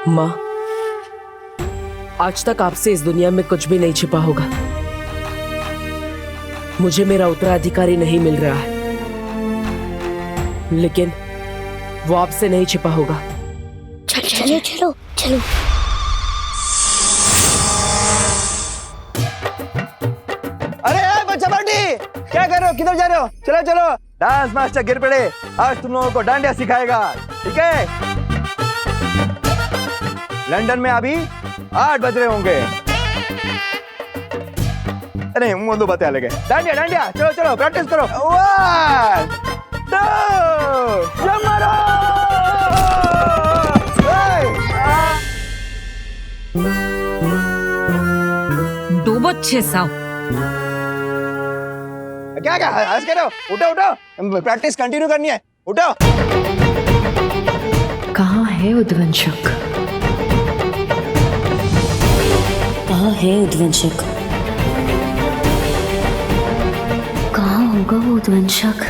माँ, आज तक आपसे इस दुनिया में कुछ भी नहीं छिपा होगा। मुझे मेरा उत्तराधिकारी नहीं मिल रहा है, लेकिन वो आपसे नहीं छिपा होगा। चलो चलो चलो। अरे बच्चा पार्टी, क्या कर रहे हो? किधर जा रहे हो? चलो चलो, डांस मास्टर गिर पड़े, आज तुम लोगों को डांडिया सिखाएगा, ठीक है? लंदन में अभी 8 बज रहे होंगे। नहीं, मुंह दो बातें अलग है। डांडिया डांडिया, चलो चलो, प्रैक्टिस करो। 1 2 जंप मारो। दो बच्चे साहब, क्या क्या हंस के रहो? उठो उठो, प्रैक्टिस कंटिन्यू करनी है, उठो। कहाँ है उद्वंशक? कहाँ है उद्वंशक? कहाँ होगा वो उद्वंशक?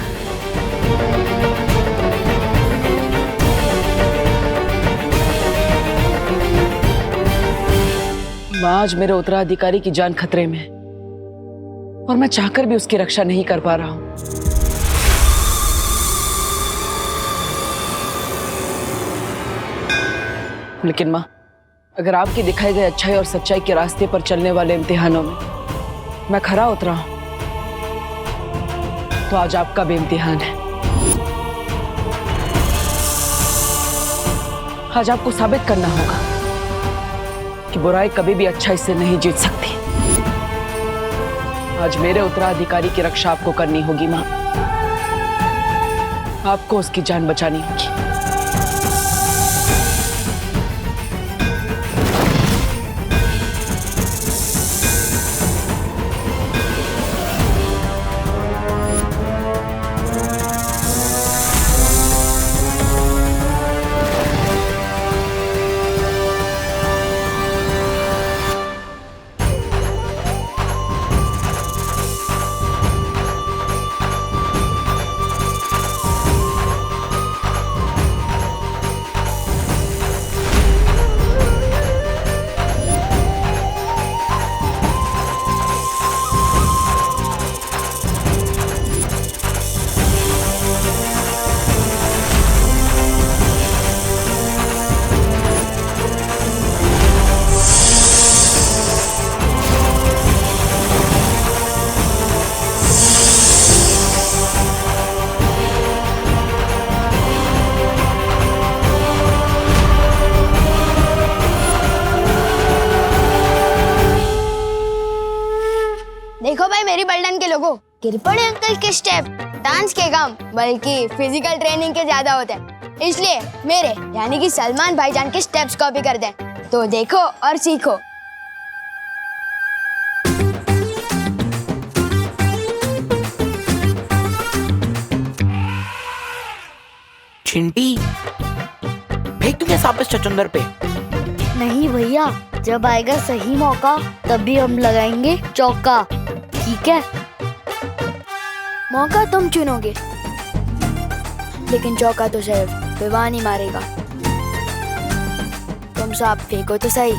आज मेरे उत्तराधिकारी की जान खतरे में है और मैं चाहकर भी उसकी रक्षा नहीं कर पा रहा हूं। लेकिन माँ, अगर आपके दिखाए गए अच्छाई और सच्चाई के रास्ते पर चलने वाले इम्तिहानों में मैं खरा उतरा हूं, तो आज आपका भी इम्तिहान है। आज आपको साबित करना होगा कि बुराई कभी भी अच्छाई से नहीं जीत सकती। आज मेरे उत्तराधिकारी की रक्षा आपको करनी होगी माँ। आपको उसकी जान बचानी होगी। देखो भाई मेरी बल्डन के लोगों, गिर पड़े अंकल के स्टेप डांस के कम बल्कि फिजिकल ट्रेनिंग के ज्यादा होते हैं, इसलिए मेरे यानी कि सलमान भाईजान के स्टेप्स कॉपी कर दें। तो देखो और सीखो। चिंटी, फेंक दूंगा साबिस चचुंदर पे? नहीं भैया, जब आएगा सही मौका तभी हम लगाएंगे चौका, ठीक है? मौका तुम चुनोगे, लेकिन चौका तो सिर्फ विवान ही मारेगा। तुम सांप फेंको तो सही।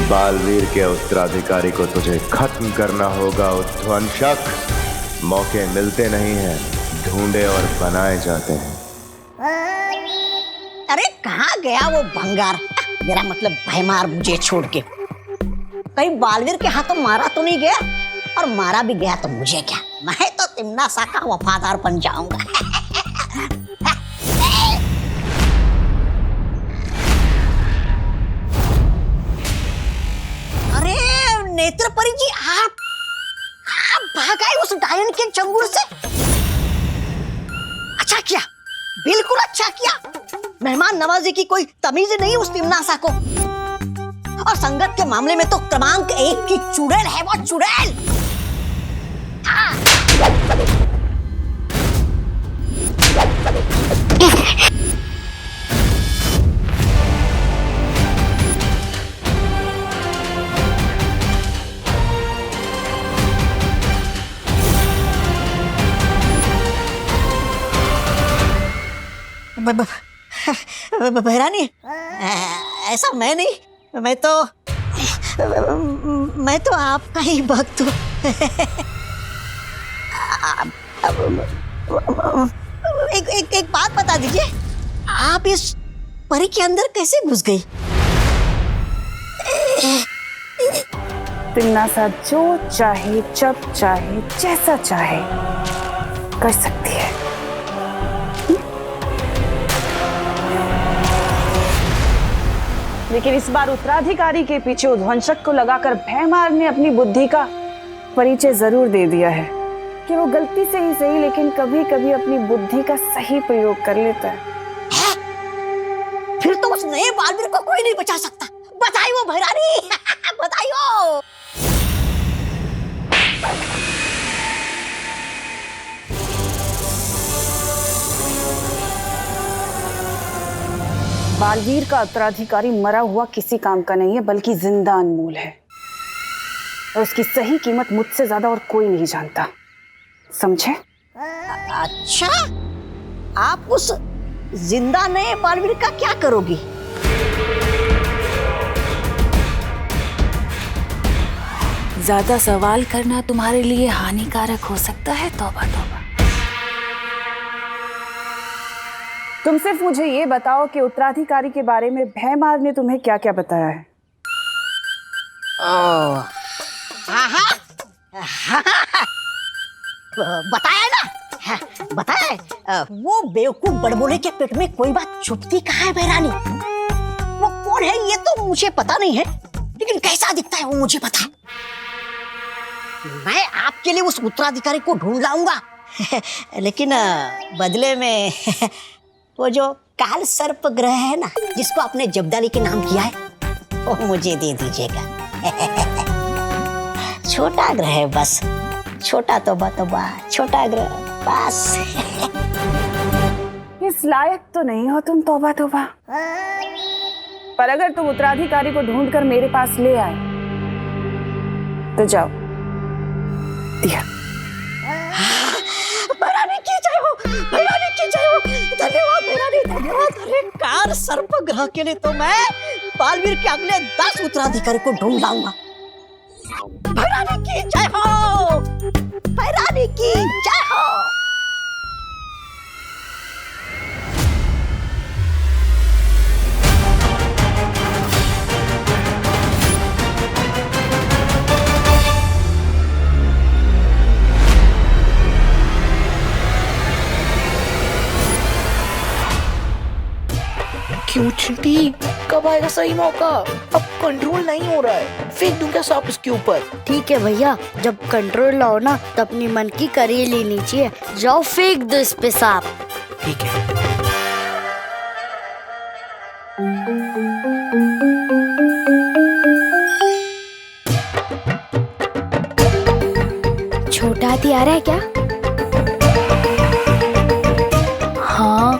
बालवीर के उत्तराधिकारी को तुझे खत्म करना होगा उद्वंशक। मौके मिलते नहीं हैं, ढूंढे और बनाए जाते हैं। अरे कहाँ गया वो भंगार? मेरा मतलब भयमार मुझे छोड़ के कहीं बालवीर के हाथों मारा तो नहीं गया, और मारा भी गया तो मुझे क्या, मैं तो तिम्ना सा का वफादार बन जाऊंगा। अरे नेत्रपरी जी, आप भाग आए उस डायन के चंगुल से। अच्छा किया, बिल्कुल अच्छा किया। मेहमान नवाजी की कोई तमीज नहीं उस तिमनासा को, और संगत के मामले में तो क्रमांक 1 की चुड़ैल है वो, चुड़ैल। बहरानी, ऐसा मैं नहीं, मैं तो आपका ही भक्त हूँ। एक बात बता दीजिए, आप इस परी के अंदर कैसे घुस गई? तिन्नासा जो चाहे, जब चाहे, जैसा चाहे कर सकती है। लेकिन इस बार उत्तराधिकारी के पीछे उद्वंशक को लगाकर भैमार ने अपनी बुद्धि का परिचय जरूर दे दिया है कि वो गलती से ही सही लेकिन कभी कभी अपनी बुद्धि का सही प्रयोग कर लेता है। फिर तो उस नए बालवीर को कोई नहीं बचा सकता। बताइए भैरानी, बताइए। बालवीर का उत्तराधिकारी मरा हुआ किसी काम का नहीं है बल्कि जिंदा अनमोल है और उसकी सही कीमत मुझसे ज्यादा और कोई नहीं जानता, समझे? अच्छा, आप उस जिंदा नए बालवीर का क्या करोगी? ज्यादा सवाल करना तुम्हारे लिए हानिकारक हो सकता है। तौबा तौबा। तुम सिर्फ मुझे ये बताओ कि उत्तराधिकारी के बारे में भैमार ने तुम्हें क्या क्या बताया है? बताया ना, बताया। वो बेवकूफ बड़बोले के पेट में कोई बात छुपती कहाँ है भैरानी? वो कौन है ये तो मुझे पता नहीं है, लेकिन कैसा दिखता है वो मुझे पता है। मैं आपके लिए उस उत्तराधिकारी को ढूंढ लाऊंगा, लेकिन बदले में वो जो काल सर्प ग्रह है ना, जिसको आपने जब्दाली के नाम किया है, वो मुझे दे दीजिएगा। छोटा ग्रह है बस, छोटा तौबा, छोटा ग्रह बस। इस लायक तो नहीं हो तुम, तौबा तौबा। पर अगर तुम उत्तराधिकारी को ढूंढकर मेरे पास ले आए तो जाओ, दिया। भैरानी की जय हो, भैरानी की जय हो। धन्यवाद भैरानी, धन्यवाद। अरे कार सर्प ग्रह के लिए तो मैं बालवीर के अगले 10 उत्तराधिकारी को ढूंढ लाऊंगा। भैरानी की जय हो, भैरानी की जय हो। क्यों चिंटी, कब आएगा सही मौका? अब कंट्रोल नहीं हो रहा है, फेंक दूं क्या सांप इसके ऊपर? ठीक है भैया, जब कंट्रोल लाओ ना तो अपनी मन की करी लेनी चाहिए। जाओ फेंक दो इस पे सांप। ठीक है। छोटा हाथी आ रहा है क्या? हाँ,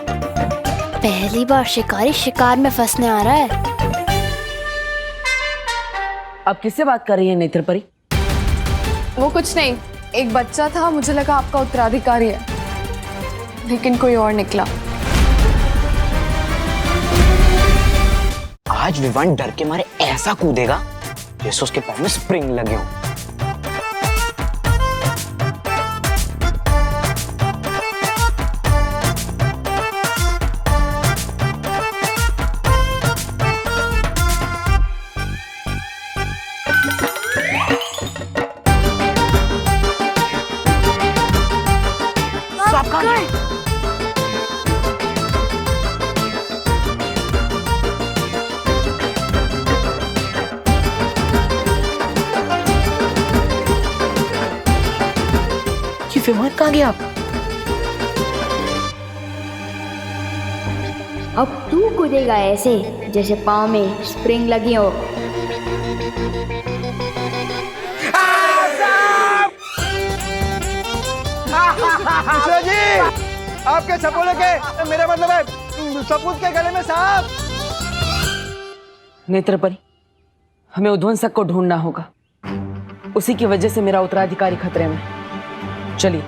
पहली बार शिकारी शिकार में फंसने आ रहा है। अब किससे बात कर रही है नेत्रपरी? वो कुछ नहीं, एक बच्चा था, मुझे लगा आपका उत्तराधिकारी है, लेकिन कोई और निकला। आज विवान डर के मारे ऐसा कूदेगा जैसे उसके पैर में स्प्रिंग लगे हो। विमान कहाँ गया? अब तू कूदेगा ऐसे जैसे पाँव में स्प्रिंग लगी हो। मिश्रा जी, आपके सपोले के, मेरा मतलब है सपूत के गले में सांप। नेत्रपरी, हमें उद्वंसक को ढूंढना होगा, उसी की वजह से मेरा उत्तराधिकारी खतरे में। चलिए।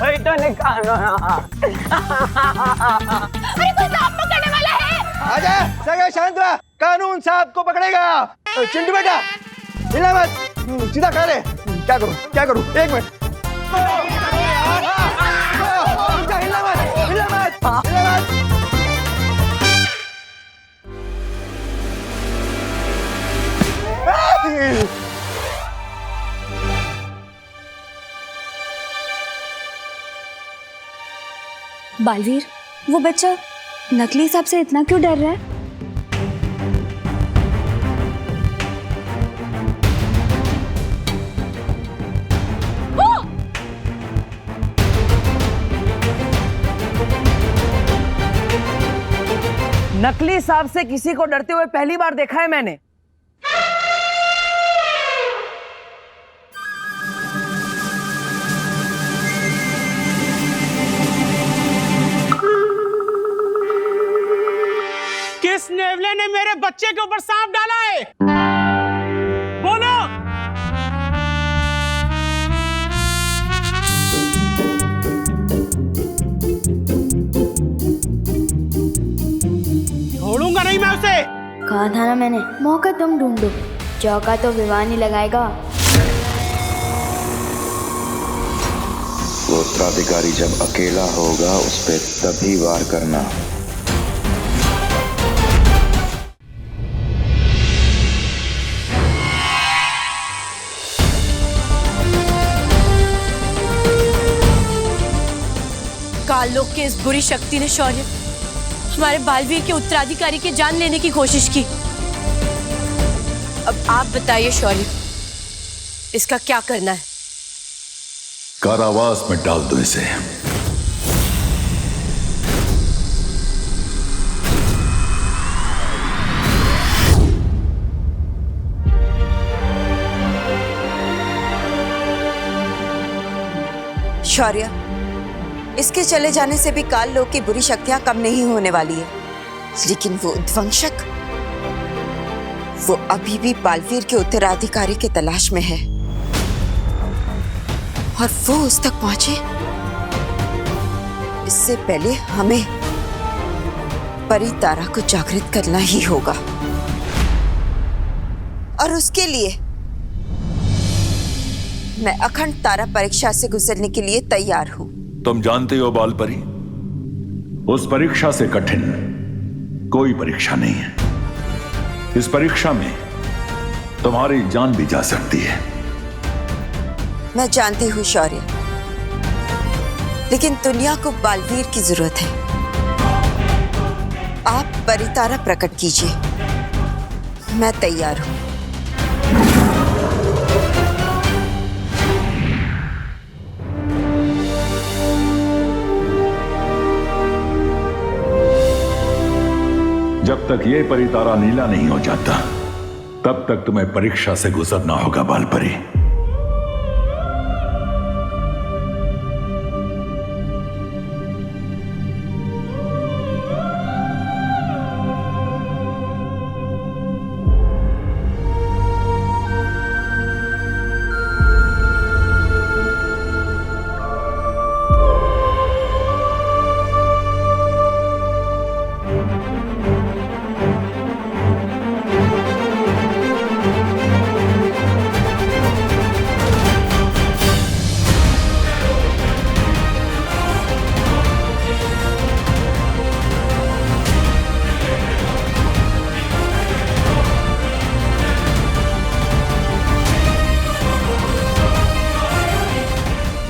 वही तो निकालो। अरे कोई सांप पकड़ने वाला है। आजा सगे शांत रहा, कानून सांप को पकड़ेगा। चिंटू बेटा हिला मत, सीधा खा ले। क्या करूं एक मिनट। हिला मत। बालवीर, वो बच्चा नकली सांप से इतना क्यों डर रहा है? नकली सांप से किसी को डरते हुए पहली बार देखा है मैंने। किस नेवले ने मेरे बच्चे के ऊपर सांप डाला है? बोलो। छोड़ूंगा नहीं मैं उसे। कहा था ना मैंने, मौका तुम ढूंढो, चौका तो विवान ही लगाएगा। वो उत्तराधिकारी जब अकेला होगा उस पे तभी वार करना। काललोक की इस बुरी शक्ति ने शौर्य हमारे बालवीर के उत्तराधिकारी की जान लेने की कोशिश की। अब आप बताइए शौर्य, इसका क्या करना है? कारावास में डाल दो इसे। शौर्य, इसके चले जाने से भी काल लोक की बुरी शक्तियां कम नहीं होने वाली है, लेकिन वो उद्वंशक, वो अभी भी बालवीर के उत्तराधिकारी की तलाश में है और वो उस तक पहुंचे इससे पहले हमें परी तारा को जागृत करना ही होगा। और उसके लिए मैं अखंड तारा परीक्षा से गुजरने के लिए तैयार हूं। तुम जानते हो बाल परी, उस परीक्षा से कठिन कोई परीक्षा नहीं है। इस परीक्षा में तुम्हारी जान भी जा सकती है। मैं जानती हूँ शौर्य, लेकिन दुनिया को बालवीर की जरूरत है। आप परितारा प्रकट कीजिए, मैं तैयार हूं। जब तक ये परितारा नीला नहीं हो जाता तब तक तुम्हें परीक्षा से गुजरना होगा बाल परी।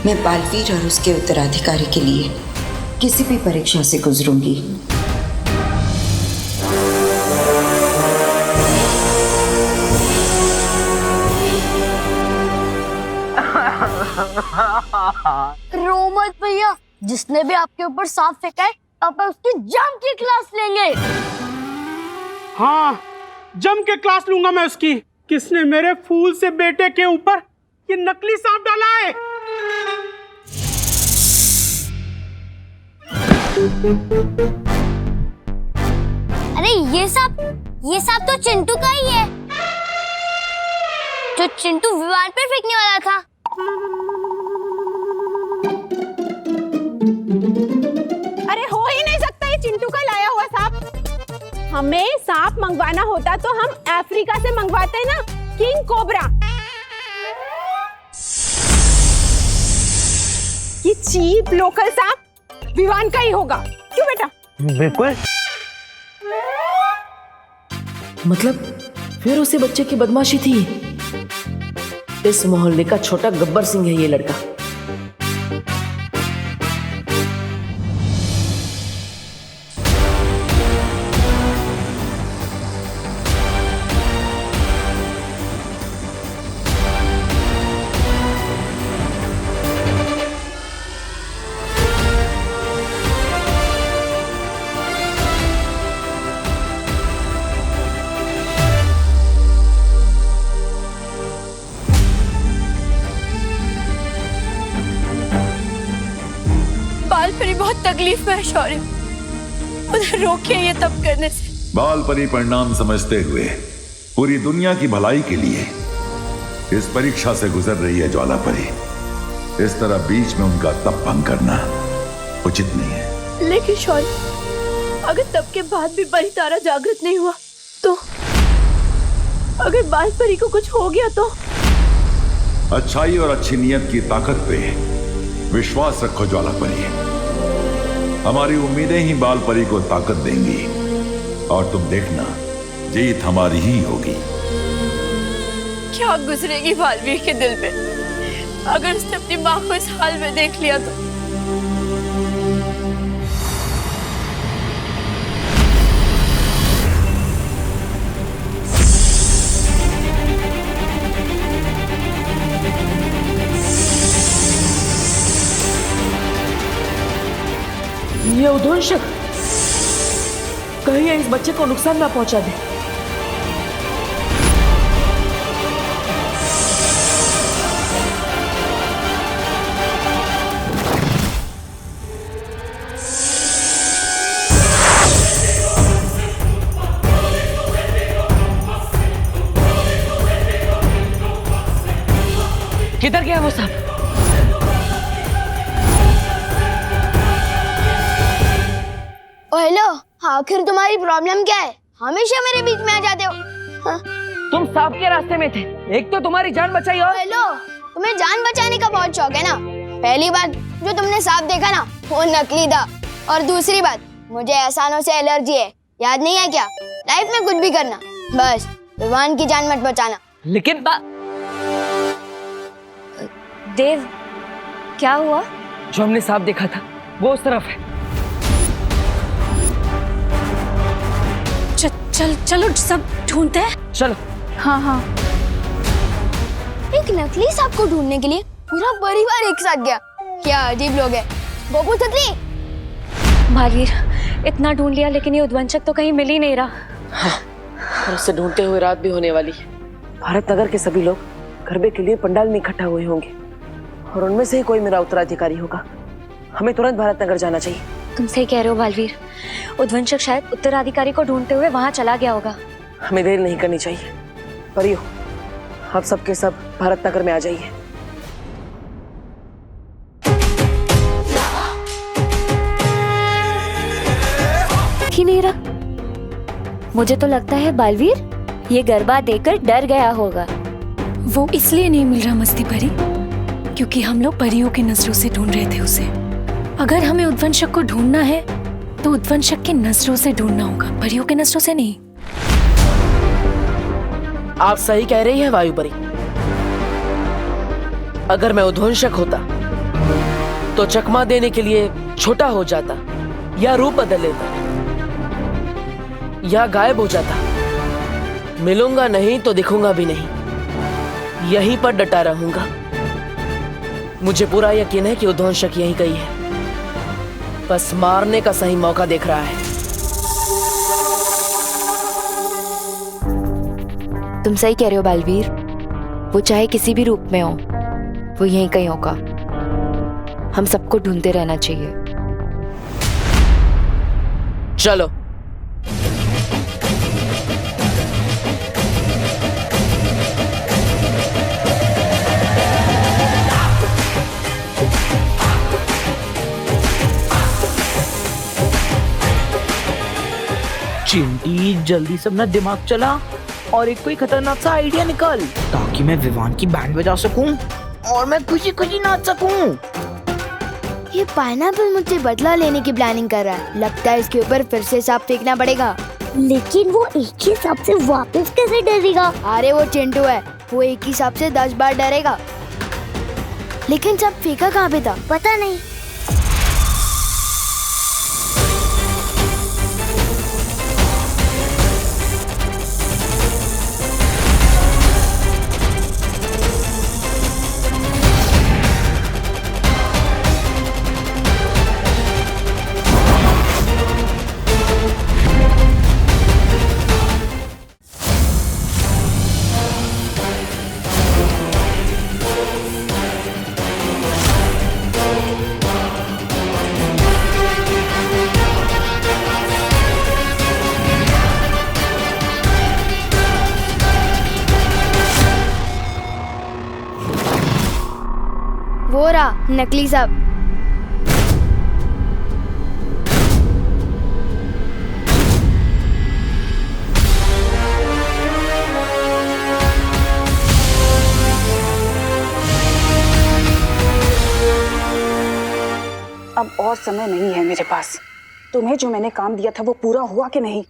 मैं बालवीर और उसके उत्तराधिकारी के लिए किसी भी परीक्षा से गुजरूंगी। रो मत भैया, जिसने भी आपके ऊपर सांप फेंका है आप उसकी जम की क्लास लेंगे। हाँ, जम के क्लास लूंगा मैं उसकी। किसने मेरे फूल से बेटे के ऊपर ये नकली सांप डाला है? अरे ये सांप तो चिंटू का ही है, जो चिंटू विमान पर फेंकने वाला था। हमें सांप मंगवाना होता तो हम अफ्रीका से मंगवाते हैं ना, किंग कोबरा। ये चीप लोकल सांप विवान का ही होगा, क्यों बेटा? बिल्कुल। मतलब फिर उसी बच्चे की बदमाशी थी। इस मोहल्ले का छोटा गब्बर सिंह है ये लड़का। बालपरी बहुत तकलीफ में है शौर्य, उधर रोकिए ये तब करने से। बाल परी परिणाम समझते हुए पूरी दुनिया की भलाई के लिए इस परीक्षा से गुजर रही है ज्वाला परी। इस तरह बीच में उनका तप भंग करना उचित नहीं है। लेकिन शौर्य, अगर तब के बाद भी परी तारा जागृत नहीं हुआ तो, अगर बाल परी को कुछ हो गया तो? अच्छाई और अच्छी नियत की ताकत पे विश्वास रखो ज्वाला परी। हमारी उम्मीदें ही बाल परी को ताकत देंगी और तुम देखना जीत हमारी ही होगी। क्या गुजरेगी बालवीर के दिल में अगर उसने अपनी माँ को इस हाल में देख लिया तो? ये उद्वंशक कहीं इस बच्चे को नुकसान ना पहुंचा दे। किधर गया वो सांप? हेलो, आखिर तुम्हारी प्रॉब्लम क्या है? हमेशा मेरे बीच में आ जाते हो। हाँ? तुम सांप के रास्ते में थे, एक तो तुम्हारी जान बचाई और हेलो, तुम्हें जान बचाने का बहुत शौक है ना। पहली बात जो तुमने सांप देखा ना, वो नकली था, और दूसरी बात मुझे एहसानों से एलर्जी है, याद नहीं है क्या? लाइफ में कुछ भी करना, बस विवान की जान मत बचाना। लेकिन देव, क्या हुआ? जो हमने सांप देखा था वो उस तरफ है। चलो सब ढूंढते हैं। चलो। हाँ हाँ। एक नकली सांप को ढूंढने के लिए पूरा परिवार एक साथ गया। क्या अजीब लोग हैं। गोपू छतरी। बालवीर, इतना ढूंढ लिया लेकिन ये उद्वंशक तो कहीं मिल ही नहीं रहा। हाँ, और उसे ढूंढते हुए रात भी होने वाली है। भारत नगर के सभी लोग गरबे के लिए पंडाल में इकट्ठा हुए होंगे और उनमें से ही कोई मेरा उत्तराधिकारी होगा। हमें तुरंत भारत नगर जाना चाहिए। तुम सही कह रहे हो बालवीर, उद्वंशक शायद उत्तराधिकारी को ढूंढते हुए वहां चला गया होगा। हमें देर नहीं करनी चाहिए। परियो, आप सबके सब भारत नगर में आ जाइए। ही नहीं रहा। मुझे तो लगता है बालवीर ये गरबा देकर डर गया होगा। वो इसलिए नहीं मिल रहा मस्ती परी क्योंकि हम लोग परियों की नजरों से ढूंढ रहे थे उसे। अगर हमें उद्वंशक को ढूंढना है तो उद्वंशक की नजरों से ढूंढना होगा, परियों की नजरों से नहीं। आप सही कह रही हैं वायुपरी। अगर मैं उद्वंशक होता तो चकमा देने के लिए छोटा हो जाता या रूप बदल लेता या गायब हो जाता। मिलूंगा नहीं तो दिखूंगा भी नहीं, यहीं पर डटा रहूंगा। मुझे पूरा यकीन है कि उद्वंशक यहीं कहीं है, बस मारने का सही मौका देख रहा है। तुम सही कह रहे हो बालवीर, वो चाहे किसी भी रूप में हो, वो यहीं कहीं होगा। हम सबको ढूंढते रहना चाहिए। चलो। चिंटी जल्दी से अपना दिमाग चला और एक कोई खतरनाक सा आइडिया निकाल ताकि मैं विवान की बैंड बजा सकूं और मैं खुशी खुशी नाच सकूं। ये पाइनएप्पल मुझसे बदला लेने की प्लानिंग कर रहा है। लगता है इसके ऊपर फिर से सांप फेंकना पड़ेगा। लेकिन वो एक ही सांप से वापस कैसे डरेगा? अरे वो चिंटू है, वो एक ही सांप से 10 बार डरेगा। लेकिन सांप फेंका कहाँ पे था पता नहीं। वो रहा नकली सांप। अब और समय नहीं है मेरे पास। तुम्हें जो मैंने काम दिया था वो पूरा हुआ कि नहीं?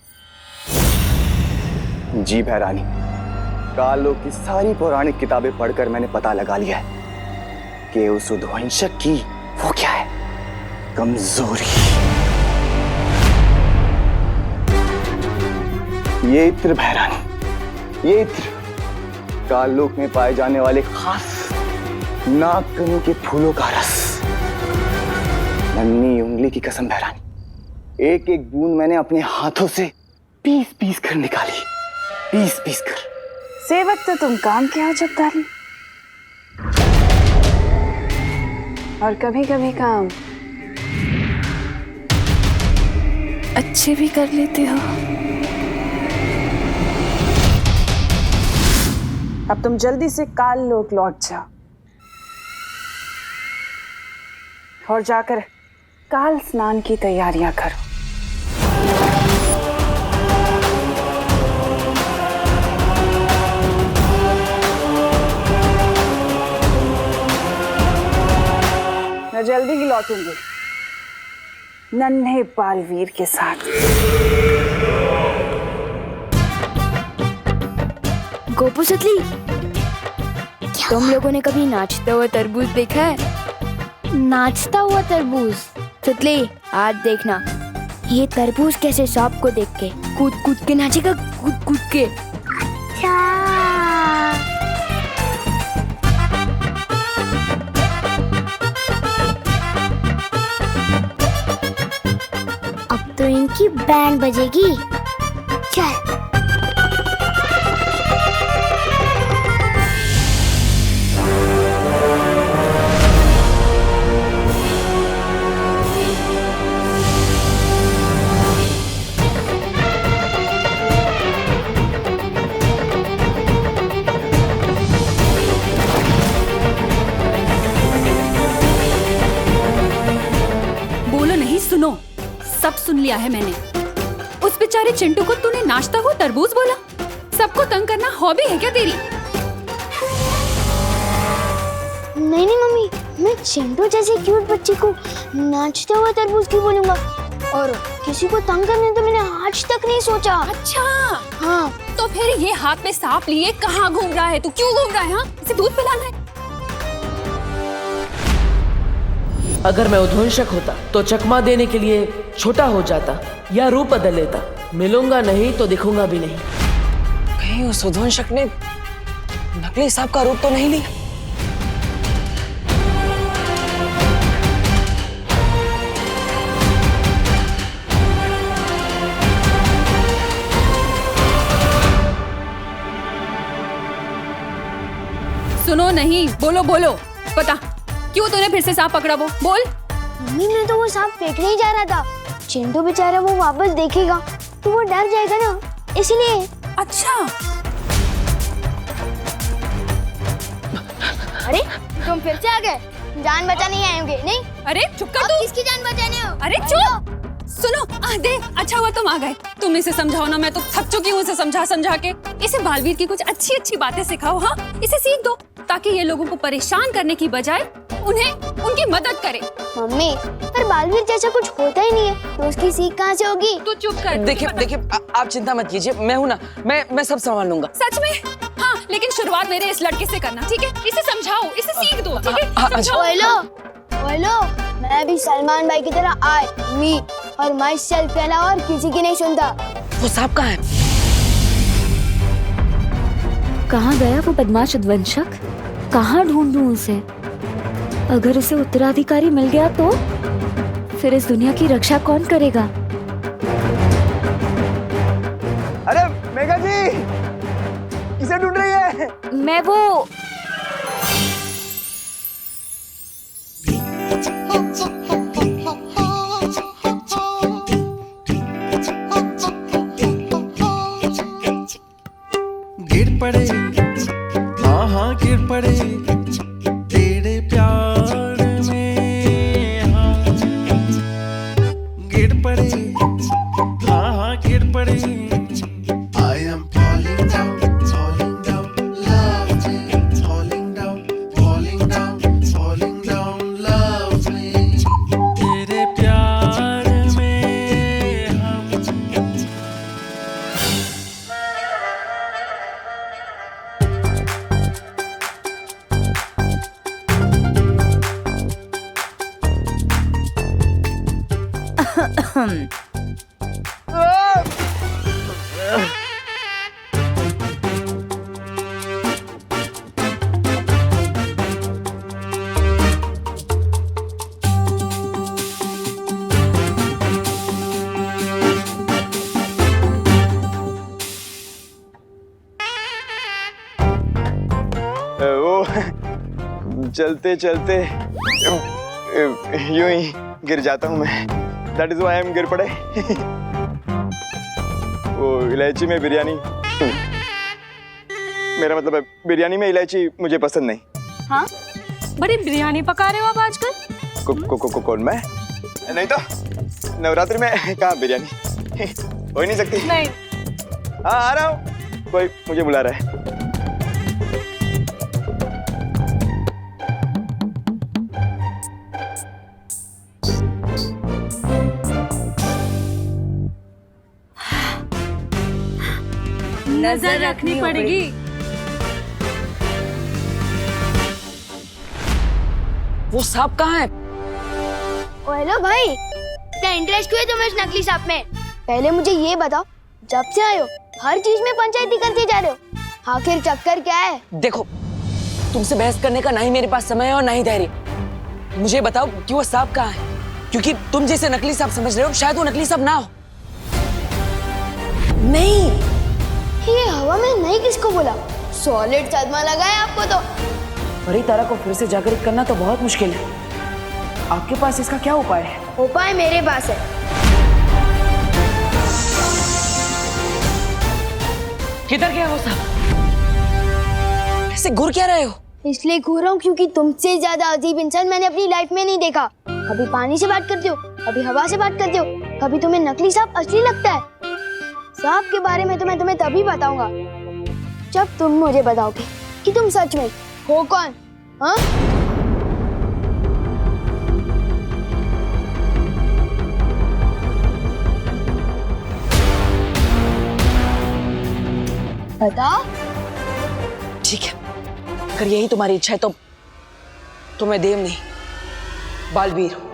जी भैरानी, काल लोक की सारी पौराणिक किताबें पढ़कर मैंने पता लगा लिया है कि उस उद्वंशक की वो क्या है, कमजोरी। ये इत्र भैरानी, ये इत्र काल लोक में पाए जाने वाले खास नागकनी के फूलों का रस। नन्ही उंगली की कसम भैरानी, एक एक बूंद मैंने अपने हाथों से पीस पीस कर निकाली, पीस पीस कर। सेवक तो तुम काम के हो जब्दारी, और कभी कभी काम अच्छे भी कर लेते हो। अब तुम जल्दी से काल लोक लौट जाओ और जाकर काल स्नान की तैयारियां करो। मैं जल्दी ही लौटूंगी नन्हे बालवीर के साथ। गोपू सुतली, तुम लोगों ने कभी नाचता हुआ तरबूज देखा है? नाचता हुआ तरबूज? सुतली, आज देखना ये तरबूज कैसे सांप को देख के कूद कूद के नाचेगा, कूद कूद के। अच्छा, अब तो इनकी बैंड बजेगी। चल। सुनो, सब सुन लिया है मैंने। उस बेचारे चिंटू को तूने नाचता हुआ तरबूज बोला? सबको तंग करना हॉबी है क्या तेरी? नहीं नहीं मम्मी, मैं चिंटू जैसे क्यूट बच्चे को नाचता हुआ तरबूज क्यों बोलूंगा? और किसी को तंग करने तो मैंने आज तक नहीं सोचा। अच्छा हाँ, तो फिर ये हाथ में सांप लिए कहाँ घूम रहा है? तू क्यों घूम रहा है? हाँ, इसे दूध पिलाना है? अगर मैं उद्वंशक होता तो चकमा देने के लिए छोटा हो जाता या रूप बदल लेता। मिलूंगा नहीं तो दिखूंगा भी नहीं। कहीं उस उद्वंशक ने नकली सांप का रूप तो नहीं लिया? सुनो, नहीं, बोलो बोलो, पता क्यों तूने फिर से सांप पकड़ा? वो बोल। मम्मी, मैं तो वो सांप फेंकने ही जा रहा था। चिंटू बेचारा वो वापस देखेगा तो वो डर जाएगा ना, इसलिए। अच्छा, अरे तुम फिर से आ गए? जान बचाने ही आए होंगे? नहीं? अरे चुप कर तू। किसकी जान बचाने हो? अरे चुप। सुनो देव, अच्छा हुआ तुम आ गए। तुम इसे समझाओ ना, मैं तो थक चुकी हूँ इसे समझा के। इसे बालवीर की कुछ अच्छी अच्छी बातें सिखाओ। हाँ, इसे सीख दो ताकि ये लोगों को परेशान करने की बजाय उन्हें उनकी मदद करे। मम्मी, पर बालवीर जैसा कुछ होता ही नहीं है, तो उसकी सीख कहाँ से होगी? तू चुप कर। देखिए आप चिंता मत कीजिए, मैं हूँ ना, मैं सब संभाल लूंगा। सच में? हाँ, लेकिन शुरुआत मेरे इस लड़के से करना, ठीक है? इसे समझाओ, इसे सीख दो, ठीक है? बोलो, मैं भी सलमान भाई की तरह आई मी और माई सेल्फ के अलावा और किसी की नहीं सुनता। वो सांप कहाँ है? कहाँ गया वो बदमाश उद्वंशक? कहाँ ढूंढूं उसे? अगर उसे उत्तराधिकारी मिल गया तो फिर इस दुनिया की रक्षा कौन करेगा? अरे मेघा जी, इसे ढूंढ रही है। मैं वो गिर पड़े, हाँ गिर पड़े तेरे प्यार में, हाँ गिर पड़े, हाँ गिर पड़े। I am falling down, love me, falling down, love me। तेरे प्यार में हम वो चलते चलते यूं ही गिर जाता हूँ मैं। That is why I am गिर पड़े। वो इलायची में बिरयानी, मेरा मतलब है बिरयानी में इलायची मुझे पसंद नहीं। हाँ, बड़ी बिरयानी पका रहे हो आप आजकल। कौन मैं? नहीं तो नवरात्रि में कहाँ बिरयानी हो ही नहीं सकती। नहीं। हाँ आ रहा हूँ, कोई मुझे बुला रहा है। नजर रखनी पड़ेगी। वो सांप कहाँ है? हेलो भाई, इतना इंटरेस्ट क्यों है तुम्हें इस नकली सांप में? पहले मुझे ये बताओ, जब से आए हो हर चीज में पंचायती करते जा रहे हो, आखिर चक्कर क्या है? देखो, तुमसे बहस करने का ना ही मेरे पास समय है और ना ही धैर्य। मुझे बताओ कि वो सांप कहाँ है, क्योंकि तुम जैसे नकली सांप समझ रहे हो, शायद वो नकली सांप ना हो। नहीं, ये हवा में नहीं किसको बोला? सॉलिड सदमा लगा है आपको तो। परी तारा को फिर से जागृत करना तो बहुत मुश्किल है। आपके पास इसका क्या उपाय है? उपाय मेरे पास है। किधर गया वो सांप? ऐसे घूर क्या रहे हो? इसलिए घूर रहा हूँ क्योंकि तुमसे ज्यादा अजीब इंसान मैंने अपनी लाइफ में नहीं देखा। कभी पानी से बात करते हो, कभी हवा से बात करते हो, कभी तुम्हें नकली सांप असली लगता है। सांप के बारे में तो मैं तुम्हें तभी बताऊंगा जब तुम मुझे बताओगे कि तुम सच में हो कौन। हाँ? बताओ। ठीक है, अगर यही तुम्हारी इच्छा है तो मैं देव नहीं, बालवीर हूं।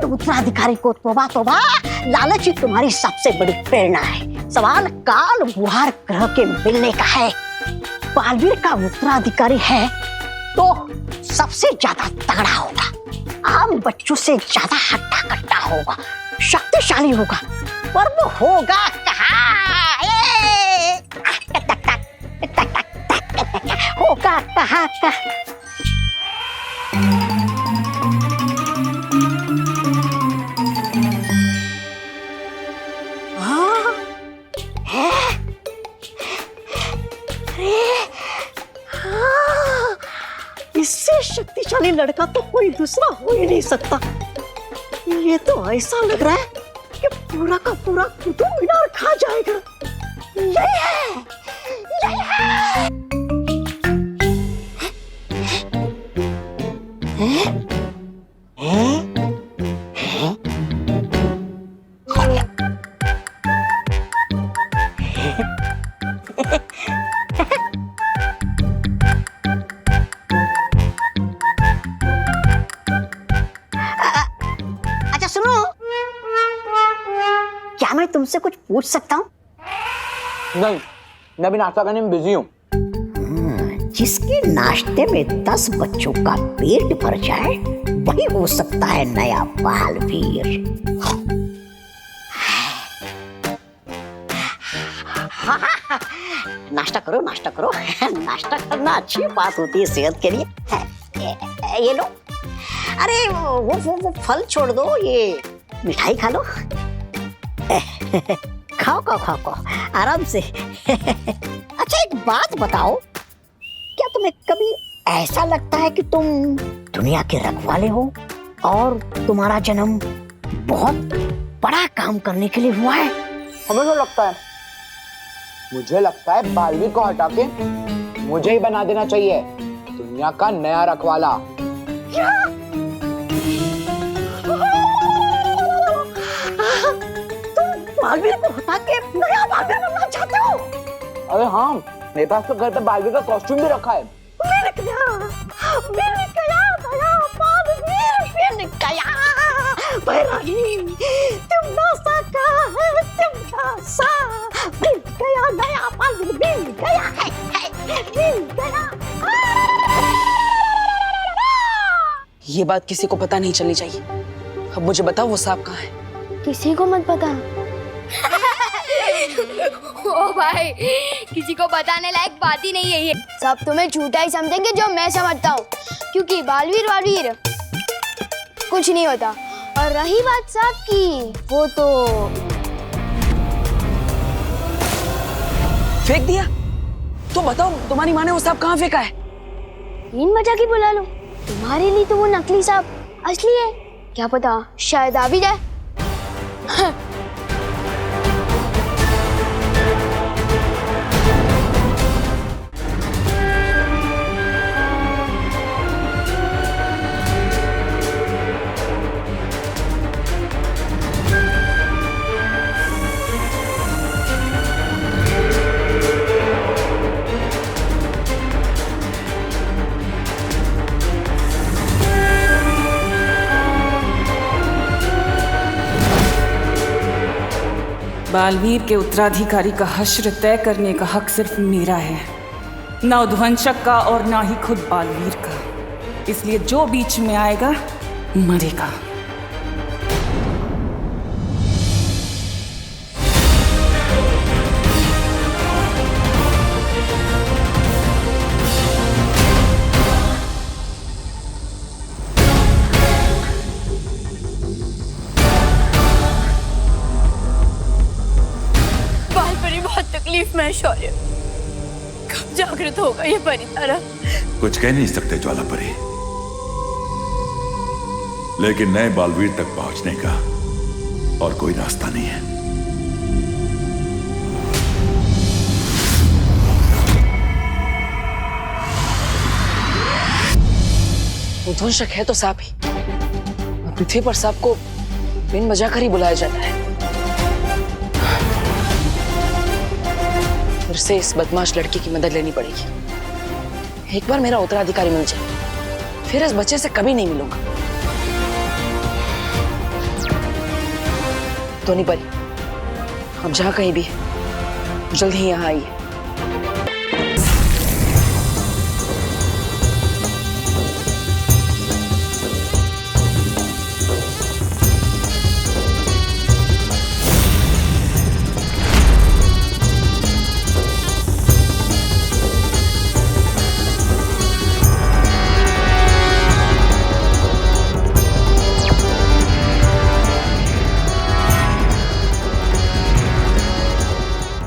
उत्तराधिकारी को तोबा तोबा, लालच ही तुम्हारी सबसे बड़ी प्रेरणा है। सवाल काल बुहार ग्रह के मिलने का है। बालवीर का उत्तराधिकारी है तो सबसे ज्यादा तगड़ा होगा, आम बच्चों से ज्यादा हट्टा कट्टा होगा, शक्तिशाली होगा, पर वो होगा कहाँ? होगा कहाँ का? शक्तिशाली लड़का तो कोई दूसरा हो ही नहीं सकता। ये तो ऐसा लग रहा है कि पूरा का पूरा कुतुब मीनार खा जाएगा। यही है, यही है। अच्छा सुनो, क्या मैं तुमसे कुछ पूछ सकता हूँ? नहीं, मैं भी नाश्ता करने में बिजी हूँ। जिसके नाश्ते में 10 बच्चों का पेट भर जाए वही हो सकता है नया बालवीर। नाश्ता करो, नाश्ता करो। नाश्ता करना अच्छी बात होती है सेहत के लिए। ये लो। अरे वो फल छोड़ दो, ये मिठाई खा लो। खाओ खाओ खाओ खाओ आराम से। अच्छा एक बात बताओ, क्या तुम्हें कभी ऐसा लगता है कि तुम दुनिया के रखवाले हो और तुम्हारा जन्म बहुत बड़ा काम करने के लिए हुआ है? हमें तो लगता है, मुझे लगता है बालवीर को हटा के मुझे ही बना देना चाहिए दुनिया का नया रखवाला। क्या? तुम बालवीर को हटा के नया बालवीर बनना चाहते हो? अरे हाँ, मेरे पास तो घर पे बालवीर का कॉस्ट्यूम भी रखा है। मिल गया नया बालवीर, मिल गया। बैरागी तुमना सा का है, तुमना सा। मिल गया नया बालवीर, मिल गया है, मिल गया। ये बात किसी को पता नहीं चलनी चाहिए। अब मुझे बताओ वो सांप कहाँ है? किसी को मत पता। ओ भाई, किसी को बताने लायक बात ही नहीं है ये। सब तुम्हें झूठा ही समझेंगे जो मैं समझता हूँ, क्योंकि बालवीर कुछ नहीं होता। और रही बात सांप की, वो तो फेंक दिया। तो बताओ तुम्हारी माँ ने वो सांप कहाँ फेंका है? 3 बजा के बुला लो। तुम्हारे लिए तो वो नकली सांप असली है, क्या पता शायद आ भी जाए। बालवीर के उत्तराधिकारी का हश्र तय करने का हक सिर्फ मेरा है, न उद्वंशक का और ना ही खुद बालवीर का। इसलिए जो बीच में आएगा मरेगा। तकलीफ में शौर्य, कब जागृत होगा ये परी तारा? कुछ कह नहीं सकते ज्वाला परी, लेकिन नए बालवीर तक पहुंचने का और कोई रास्ता नहीं है। उद्वंशक है तो सांप ही। पृथ्वी पर सांप को बिन बजाकर ही बुलाया जाता है। फिर से इस बदमाश लड़की की मदद लेनी पड़ेगी। एक बार मेरा उत्तराधिकारी मिल जाए, फिर इस बच्चे से कभी नहीं मिलूंगा। तो नहीं परी, अब जहां कहीं भी है जल्दी ही यहाँ आइए।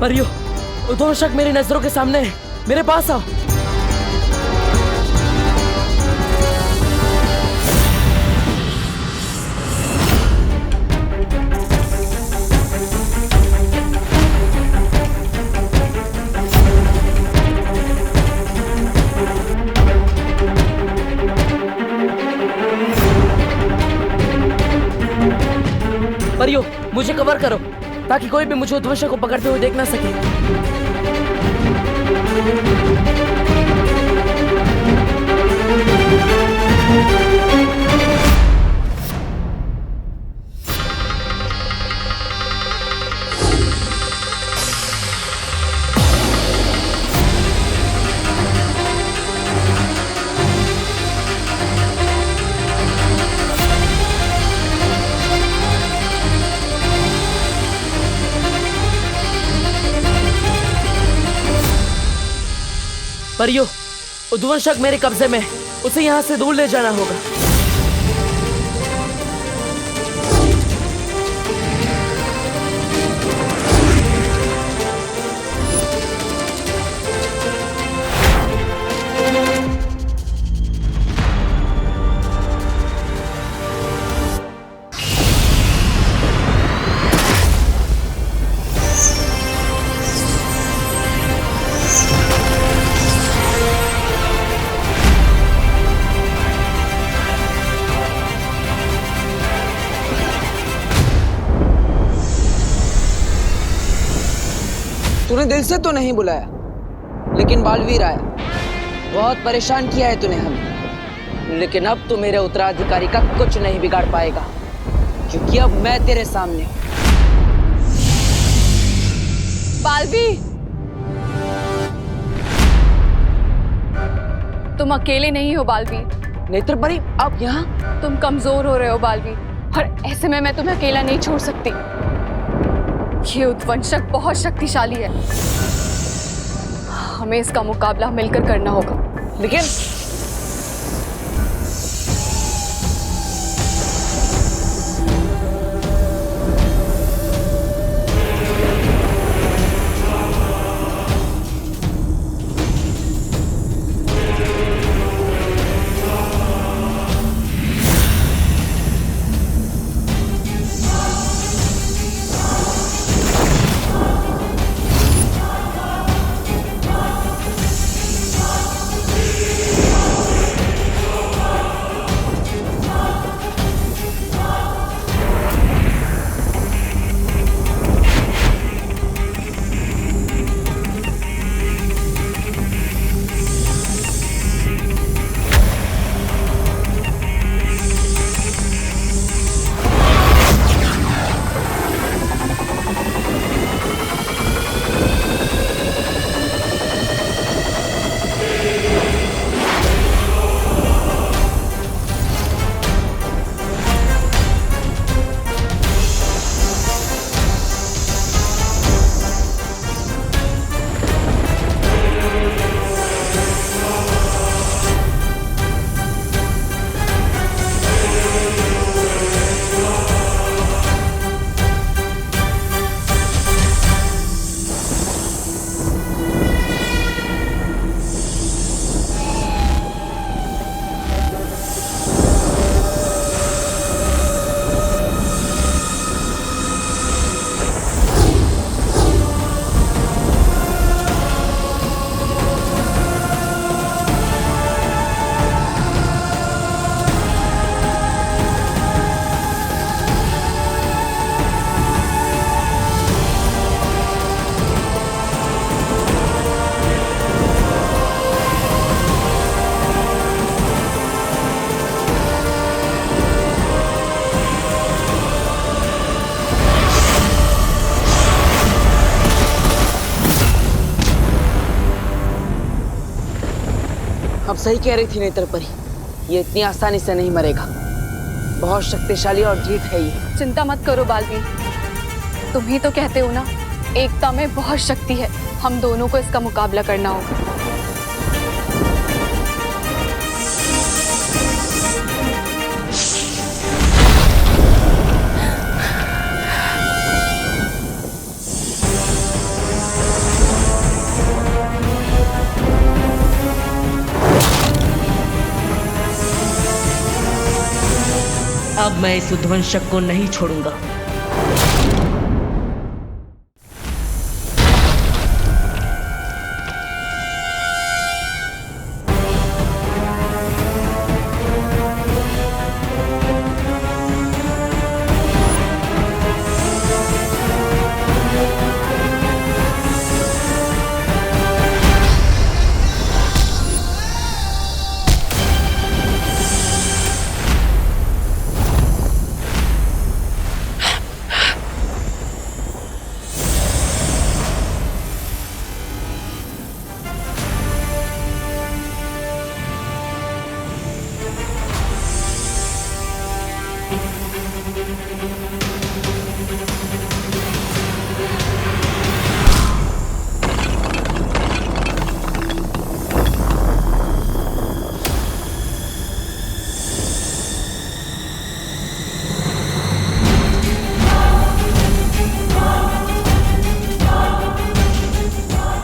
परियो, उद्वंशक मेरी नजरों के सामने है, मेरे पास आओ। ताकि कोई भी मुझे उद्वंशक को पकड़ते हुए देख ना सके। परियो, उद्वंशक मेरे कब्जे में है। उसे यहाँ से दूर ले जाना होगा। तूने दिल से तो नहीं बुलाया, लेकिन बालवीर आया। बहुत परेशान किया है तूने हमें, लेकिन अब तू मेरे उत्तराधिकारी का कुछ नहीं बिगाड़ पाएगा, क्योंकि अब मैं तेरे सामने हूं। बालवीर, तुम अकेले नहीं हो बालवीर। नेत्रपरी, आप यहाँ? तुम कमजोर हो रहे हो बालवीर, और ऐसे में मैं तुम्हें अकेला नहीं छोड़ सकती। ये उद्वंशक बहुत शक्तिशाली है, हमें इसका मुकाबला मिलकर करना होगा। लेकिन अब सही कह रही थी नेत्रपरी, ये इतनी आसानी से नहीं मरेगा। बहुत शक्तिशाली और ढीठ है ये। चिंता मत करो बालवीर, तुम ही तो कहते हो ना, एकता में बहुत शक्ति है। हम दोनों को इसका मुकाबला करना होगा। अब मैं इस उद्वंशक को नहीं छोड़ूंगा।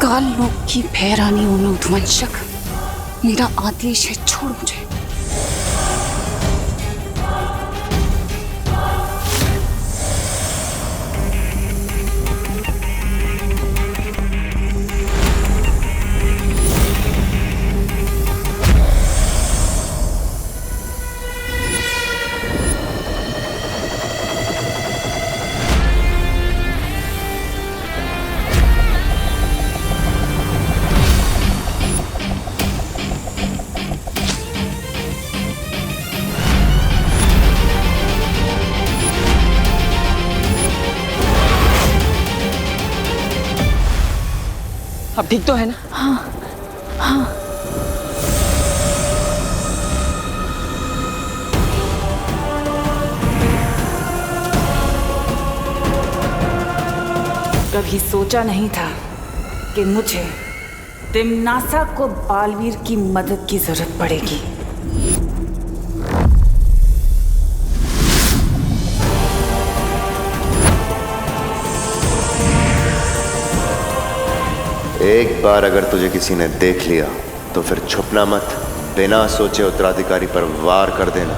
काल लोक की भैरानी हूं मैं उद्वंशक। मेरा आदेश है, छोड़ मुझे। अब ठीक तो है ना? हाँ हाँ। कभी सोचा नहीं था कि मुझे तिम्नासा को बालवीर की मदद की जरूरत पड़ेगी। एक बार अगर तुझे किसी ने देख लिया तो फिर छुपना मत, बिना सोचे उत्तराधिकारी पर वार कर देना।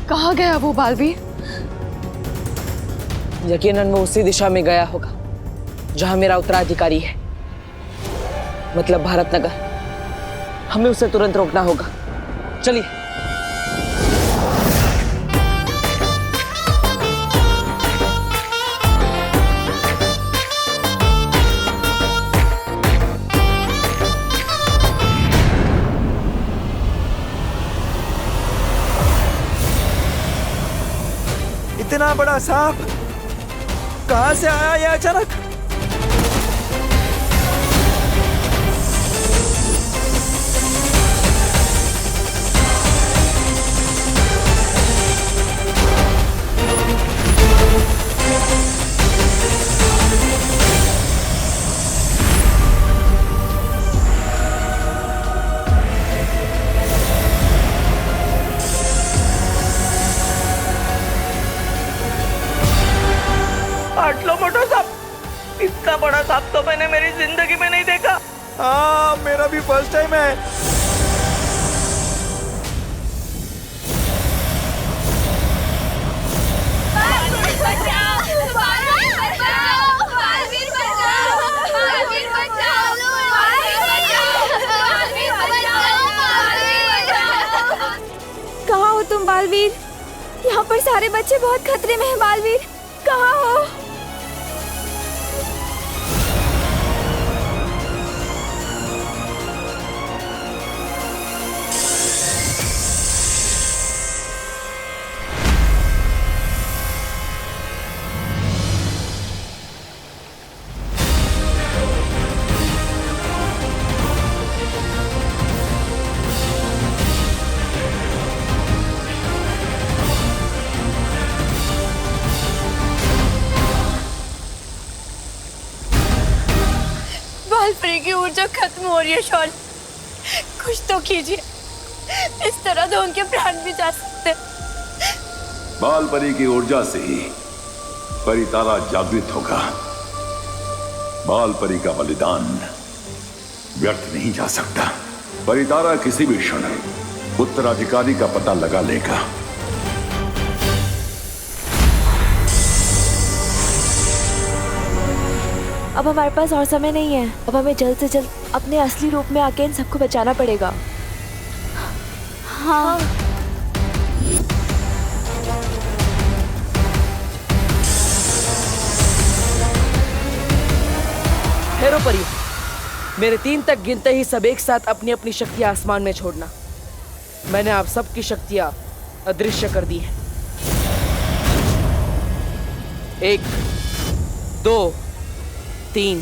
कहाँ गया वो बालवीर? यकीनन वो उसी दिशा में गया होगा जहां मेरा उत्तराधिकारी है, मतलब भारतनगर। हमें उसे तुरंत रोकना होगा। चलिए। इतना बड़ा सांप कहां से आया ये अचानक? आटलो मोटो सांप, इतना बड़ा सांप तो मैंने मेरी जिंदगी में नहीं देखा। हाँ, मेरा भी फर्स्ट टाइम है। कहाँ हो तुम बालवीर? यहाँ पर सारे बच्चे बहुत खतरे में हैं बालवीर, कहाँ हो? बालपरी की ऊर्जा खत्म हो रही है शॉल, कुछ तो कीजिए, इस तरह तो उनके प्राण भी जा सकते। बाल परी की ऊर्जा से ही परितारा जागृत होगा। बाल परी का बलिदान व्यर्थ नहीं जा सकता। परितारा किसी भी क्षण उत्तराधिकारी का पता लगा लेगा। अब हमारे पास और समय नहीं है, अब हमें जल्द से जल्द अपने असली रूप में आके इन सबको बचाना पड़ेगा। हाँ। ठहरो परियों, मेरे 3 तक गिनते ही सब एक साथ अपनी अपनी शक्तियां आसमान में छोड़ना। मैंने आप सबकी शक्तियां अदृश्य कर दी हैं। 1 2 3।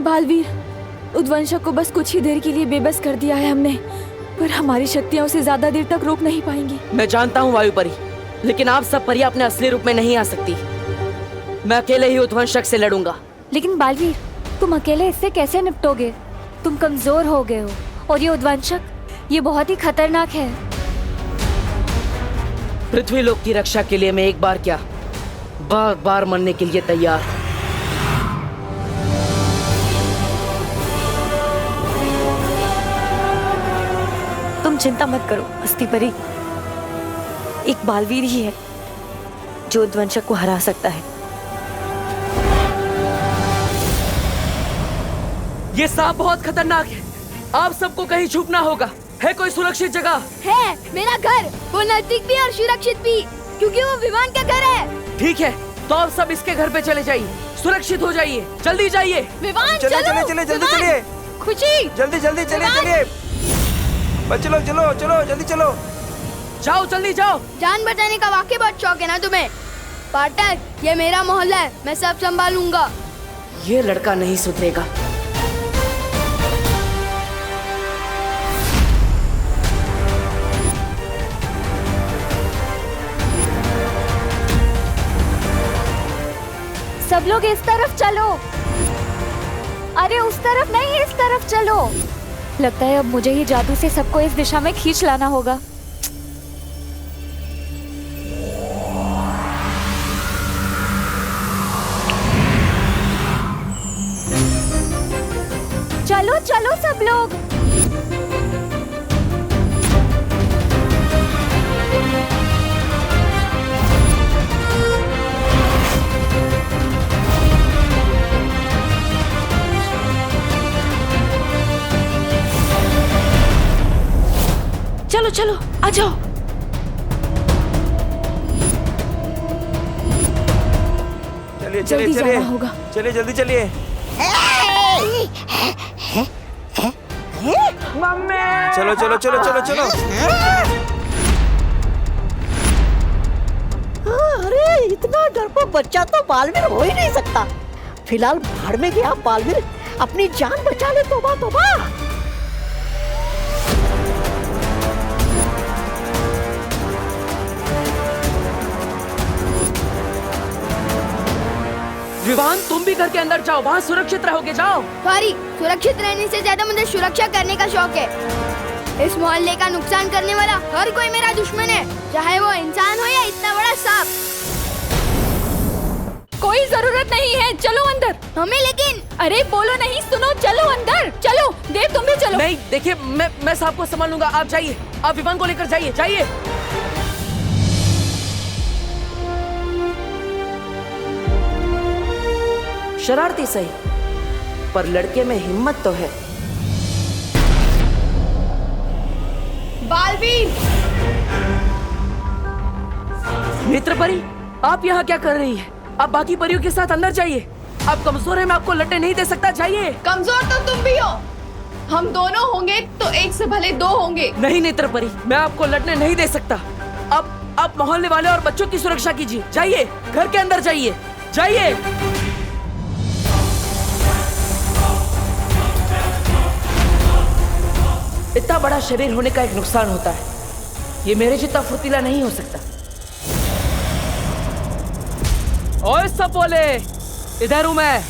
बालवीर, उद्वंशक को बस कुछ ही देर के लिए बेबस कर दिया है हमने, पर हमारी शक्तियां उसे ज्यादा देर तक रोक नहीं पाएंगी। मैं जानता हूँ वायु परी, लेकिन आप सब परियां अपने असली रूप में नहीं आ सकती। मैं अकेले ही उद्वंशक से लड़ूंगा। लेकिन बालवीर, तुम अकेले इससे कैसे निपटोगे? तुम कमजोर हो गए हो, और ये उद्वंशक, ये बहुत ही खतरनाक है। पृथ्वी लोक की रक्षा के लिए मैं एक बार क्या, बार बार मरने के लिए तैयार हूं। तुम चिंता मत करो मस्ती परी, एक बालवीर ही है जो उद्वंशक को हरा सकता है। ये सांप बहुत खतरनाक है, आप सबको कहीं छुपना होगा। है कोई सुरक्षित जगह? है मेरा घर, वो नजदीक भी और सुरक्षित भी, क्योंकि वो विमान का घर है। ठीक है, तो आप सब इसके घर पे चले जाइए, सुरक्षित हो जाइए, जल्दी जाइए। विमान चलिए चलिए चलिए जल्दी चलिए, खुशी जल्दी जल्दी चलिए चलिए, चलो चलो चलो जल्दी चलो, जाओ जल्दी जाओ। जान बचाने का वाकई बहुत शौक है ना तुम्हें? पाठक, ये मेरा मोहल्ला है, मैं सब संभालूंगा। ये लड़का नहीं सुधरेगा। सब लोग इस तरफ चलो। अरे उस तरफ नहीं, इस तरफ चलो। लगता है अब मुझे ही जादू से सबको इस दिशा में खींच लाना होगा। चलो चलो सब लोग। चलो चलो आ जाओ। चलिए जल्दी चलिए जाना होगा। चलिए जल्दी चलिए। चलो चलो चलो चलो चलो। अरे इतना डरपोक बच्चा तो बालवीर हो ही नहीं सकता। फिलहाल भाड़ में गया बालवीर, अपनी जान बचा ले। तोबा तोबा। विवान, तुम भी घर के अंदर जाओ, वहाँ सुरक्षित रहोगे, जाओ। सॉरी, सुरक्षित रहने से ज्यादा मुझे सुरक्षा करने का शौक है। इस मोहल्ले का नुकसान करने वाला हर कोई मेरा दुश्मन है, चाहे वो इंसान हो या इतना बड़ा सांप। कोई जरूरत नहीं है, चलो अंदर। हमें लेकिन। अरे बोलो नहीं, सुनो, चलो अंदर चलो। देव तुम भी चलो। नहीं देखिए, मैं सांप को संभाल लूंगा, आप जाइए, आप विवान को लेकर जाइए, जाइए। शरारती सही, पर लड़के में हिम्मत तो है। बालवीर! नेत्र परी, आप यहाँ क्या कर रही है? आप बाकी परियों के साथ अंदर जाइए। आप कमजोर हैं, मैं आपको लड़ने नहीं दे सकता, जाइए। कमजोर तो तुम भी हो, हम दोनों होंगे तो एक से भले दो होंगे। नहीं नेत्र परी, मैं आपको लड़ने नहीं दे सकता। अब आप मोहल्ले वाले और बच्चों की सुरक्षा कीजिए, जाइए, घर के अंदर जाइए, जाइए। इतना बड़ा शरीर होने का एक नुकसान होता है, ये मेरे जितना फुर्तीला नहीं हो सकता। ओए सब बोले, इधर हूं मैं।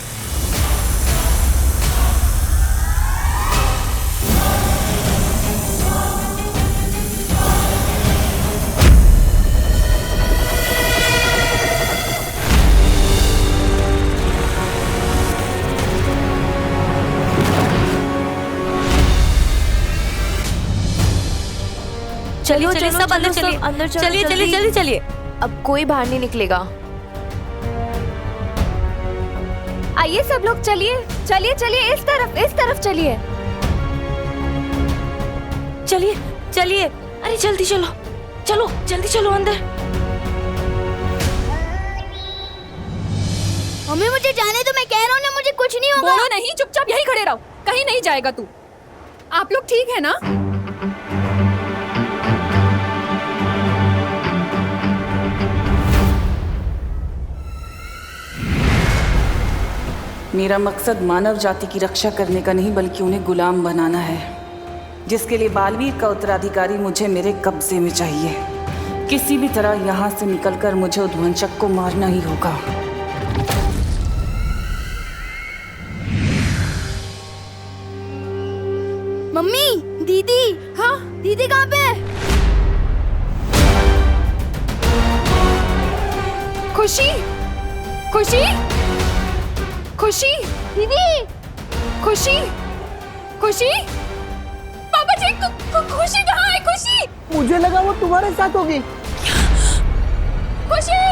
चलिए चलिए सब अंदर चलिए, अंदर चलिए चलिए चलिए चलिए। अब कोई बाहर नहीं निकलेगा। आइए सब लोग, चलिए चलिए चलिए, इस तरफ चलिए, चलिए चलिए। अरे जल्दी चलो, चलो जल्दी चलो अंदर। मम्मी मुझे जाने दो, मैं कह रहा हूँ ना, मुझे कुछ नहीं होगा। बोलो नहीं, चुपचाप यहीं खड़े रहो, कहीं नहीं जाएगा तू। आप लोग ठीक है ना? मेरा मकसद मानव जाति की रक्षा करने का नहीं बल्कि उन्हें गुलाम बनाना है, जिसके लिए बालवीर का उत्तराधिकारी मुझे मेरे कब्जे में चाहिए। किसी भी तरह यहाँ से निकलकर मुझे उद्वंशक को मारना ही होगा। मम्मी, दीदी। हाँ, दीदी कहाँ पे है? खुशी, खुशी, खुशी, दीदी, खुशी, खुशी, पापा जी, खुशी कहाँ है? खुशी, मुझे लगा वो तुम्हारे साथ होगी। खुशी।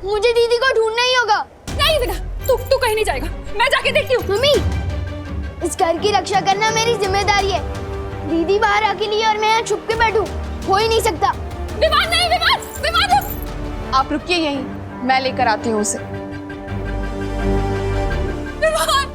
मुझे दीदी को ढूंढना ही होगा। नहीं बेटा, तू कहीं नहीं जाएगा। मैं जाके देखती हूँ। मम्मी, इस घर की रक्षा करना मेरी जिम्मेदारी है। दीदी बाहर अकेली है और मैं यहाँ छुप के बैठूं, हो ही नहीं सकता। विमान नहीं, विमान रुक। आप रुकिए यहीं, मैं लेकर आती हूँ उसे। विमान।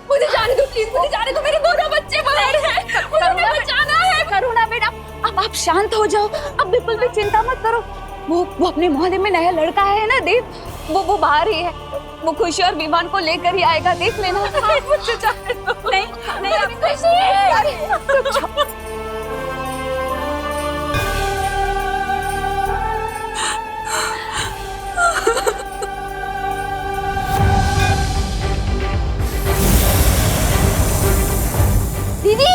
मुझे जाने दो, मेरे दोनों बच्चे बाहर हैं, मुझे बचाना है। करुणा बेटा, अब आप शांत हो जाओ, अब बिल्कुल भी चिंता मत करो। वो अपने मोहल्ले में नया लड़का है ना देव, वो बाहर ही है। वो खुशी और विमान को लेकर ही आएगा, देख लेना। मुझे जाने दो। नहीं अभी खुशी। दीदी,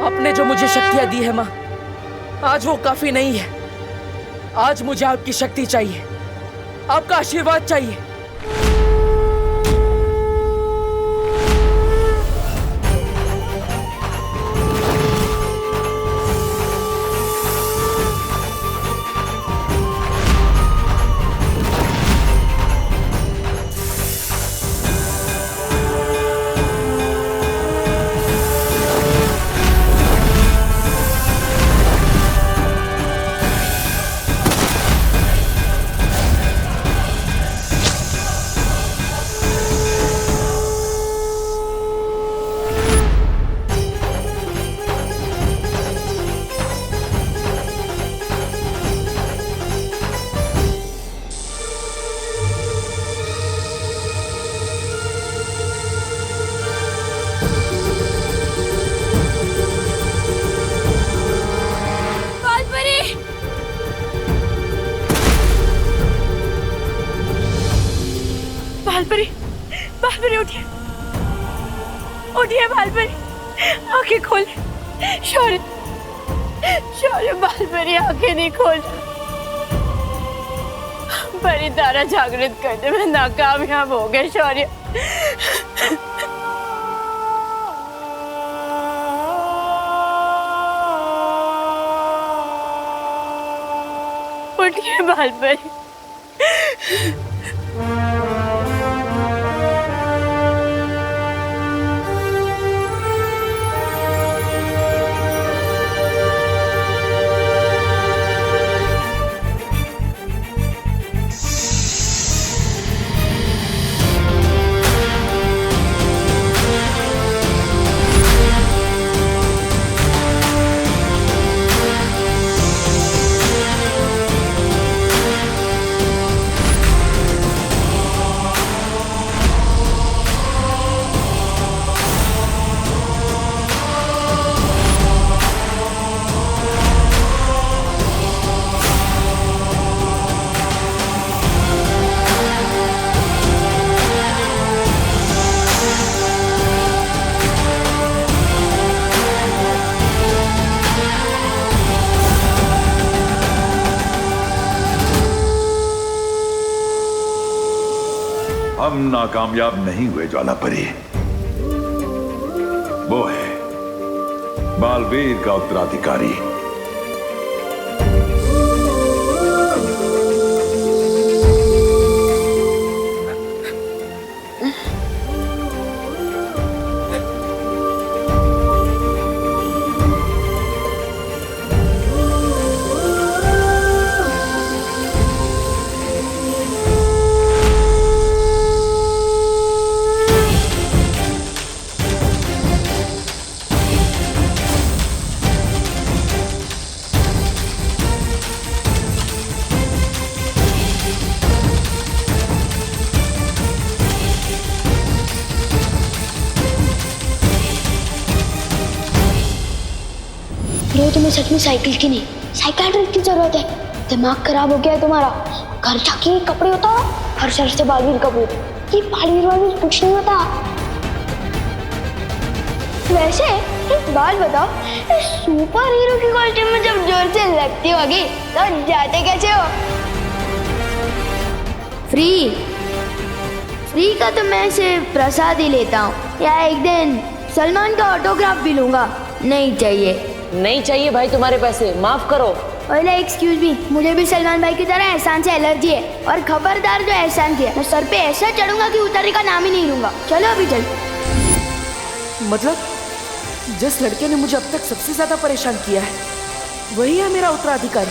आपने जो मुझे शक्तियां दी है माँ, आज वो काफी नहीं है। आज मुझे आपकी शक्ति चाहिए, आपका आशीर्वाद चाहिए। बालपरी, बालपरी उठिए, उठिए बालपरी, आंखें खोल। शौर्य, शौर्य बालपरी आंखें नहीं खोल। परी तारा जागृत करने में नाकामयाब हो गए शौर्य। उठिए बालपरी। हम नाकामयाब नहीं हुए ज्वालापरी। वो है बालवीर का उत्तराधिकारी। तुम्हें सच में साइकिल की नहीं, साइकियाट्रिस्ट की जरूरत है। दिमाग खराब हो गया है तुम्हारा। घर जाके कपड़े उतारो, हर शर्त से बालवीर का भूत। ये बालवीर वालवीर कुछ नहीं होता। वैसे एक बात बताओ, सुपर हीरो की कॉस्ट्यूम में जब जोर से लगती होगी तो जाते कैसे हो? फ्री का तो मैं सिर्फ प्रसाद ही लेता हूँ, या एक दिन सलमान का ऑटोग्राफ भी लूंगा। नहीं चाहिए। नहीं चाहिए भाई तुम्हारे पैसे, माफ करो। ओले एक्सक्यूज मी, मुझे भी सलमान भाई की तरह एहसान से एलर्जी है, और खबरदार जो एहसान किया मैं सर पे ऐसा चढ़ूंगा कि उतरने का नाम ही नहीं लूंगा। चलो अभी चल। मतलब जिस लड़के ने मुझे अब तक सबसे ज्यादा परेशान किया है वही है मेरा उत्तराधिकारी।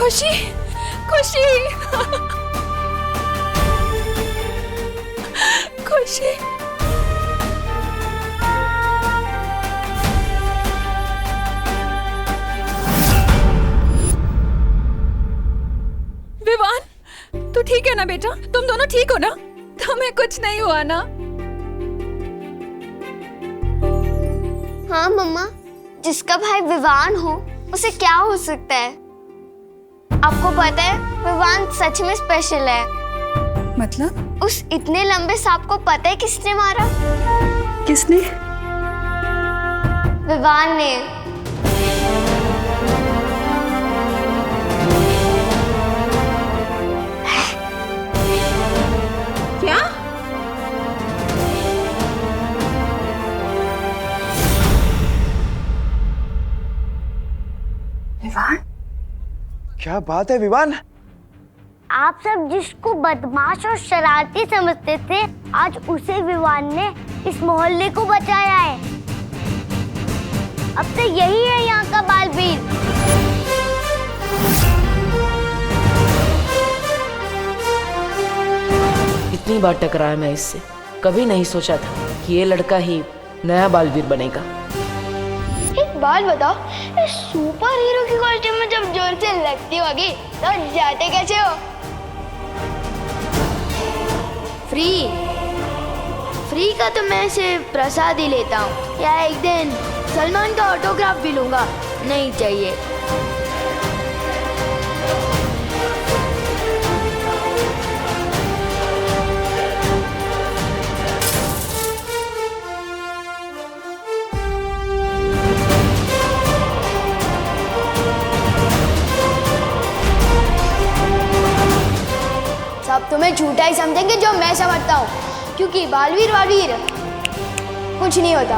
खुशी, खुशी, खुशी। विवान, तू ठीक है ना बेटा? तुम दोनों ठीक हो ना? तुम्हें कुछ नहीं हुआ ना? हाँ मम्मा, जिसका भाई विवान हो उसे क्या हो सकता है? आपको पता है विवान सच में स्पेशल है। मतलब? उस इतने लंबे सांप को पता है किसने मारा? किसने? विवान ने। क्या? विवान? क्या बात है विवान? आप सब जिसको बदमाश और शरारती समझते थे, आज उसे विवान ने इस मोहल्ले को बचाया है। अब तो यही है यहाँ का बालवीर। कितनी बार टकराया मैं इससे। कभी नहीं सोचा था कि ये लड़का ही नया बालवीर बनेगा। एक बात बताओ, इस सुपर हीरो की कॉस्ट्यूम में जब जोर से लगती होगी तो जाते कैसे हो? फ्री का तो मैं सिर्फ प्रसाद ही लेता हूँ, या एक दिन सलमान का ऑटोग्राफ भी लूंगा। नहीं चाहिए। सब तुम्हें झूठा ही समझेंगे जो मैं समझता हूँ, क्योंकि बालवीर कुछ नहीं होता।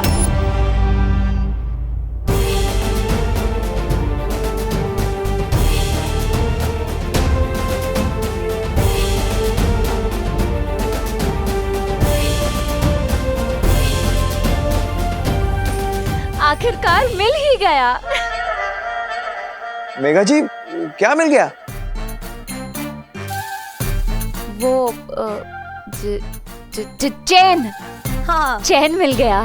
आखिरकार मिल ही गया। मेघा जी, क्या मिल गया? वो चैन। हाँ, चैन मिल गया।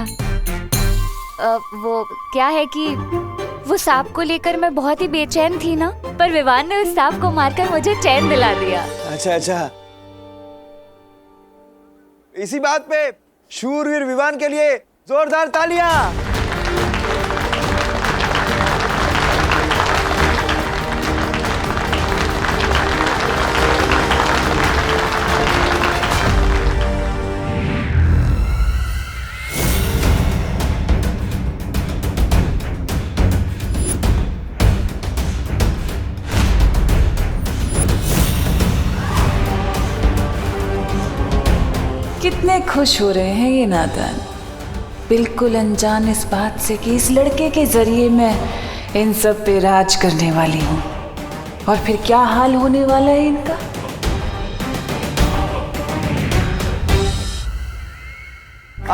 वो क्या है कि वो सांप को लेकर मैं बहुत ही बेचैन थी ना, पर विवान ने उस सांप को मारकर मुझे चैन दिला दिया। अच्छा, इसी बात पे शूरवीर विवान के लिए जोरदार तालियां। कितने खुश हो रहे हैं ये नादान, बिल्कुल अनजान इस बात से कि इस लड़के के जरिए मैं इन सब पे राज करने वाली हूँ। और फिर क्या हाल होने वाला है इनका।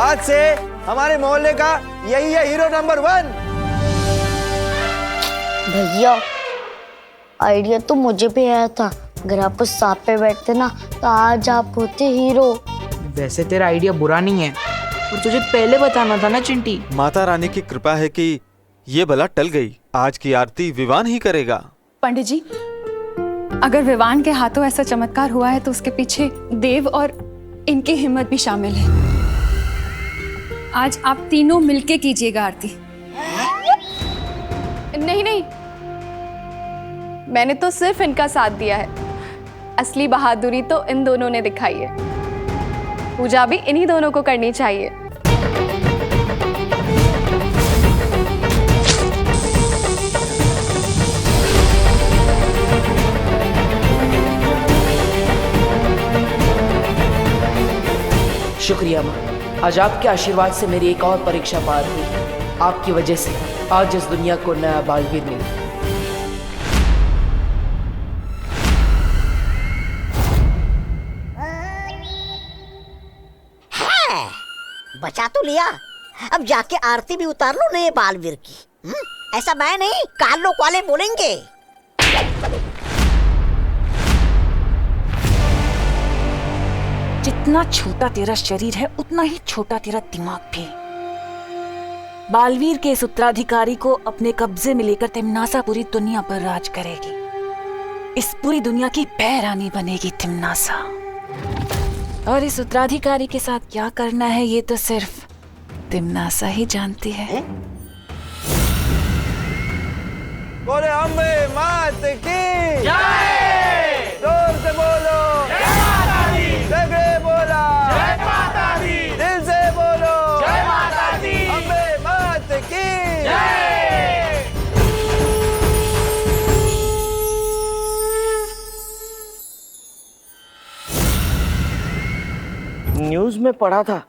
आज से हमारे मोहल्ले का यही है हीरो नंबर 1। भैया, आइडिया तो मुझे भी आया था। अगर आप उस सांप पे बैठते ना तो आज आप होते हीरो। वैसे तेरा आइडिया बुरा नहीं है, और तुझे पहले बताना था ना चिंटी। माता रानी की कृपा है कि ये बला टल गई। आज की आरती विवान ही करेगा। पंडित जी, अगर विवान के हाथों ऐसा चमत्कार हुआ है तो उसके पीछे देव और इनकी हिम्मत भी शामिल है। आज आप तीनों मिलके कीजिएगा आरती। नहीं, मैंने तो सिर्फ इनका साथ दिया है। असली बहादुरी तो इन दोनों ने दिखाई है। पूजा भी इन्हीं दोनों को करनी चाहिए। शुक्रिया माँ, आज आपके आशीर्वाद से मेरी एक और परीक्षा पार हुई। आपकी वजह से आज इस दुनिया को नया बालवीर मिला। बचा तो लिया, अब जाके आरती भी उतार लो नए बालवीर की। ऐसा मैं नहीं, काल लोग वाले बोलेंगे। जितना छोटा तेरा शरीर है उतना ही छोटा तेरा दिमाग भी। बालवीर के इस उत्तराधिकारी को अपने कब्जे में लेकर तिमनासा पूरी दुनिया पर राज करेगी। इस पूरी दुनिया की पैरानी बनेगी तिमनासा। और इस उत्तराधिकारी के साथ क्या करना है ये तो सिर्फ तिमनासा ही जानती है। बोले अम्बे मात की जय। जोर से बोलो जय माता दी। जय बोला जय माता दी। दिल से बोलो जय माता दी। अम्बे मात की जय। न्यूज में पढ़ा था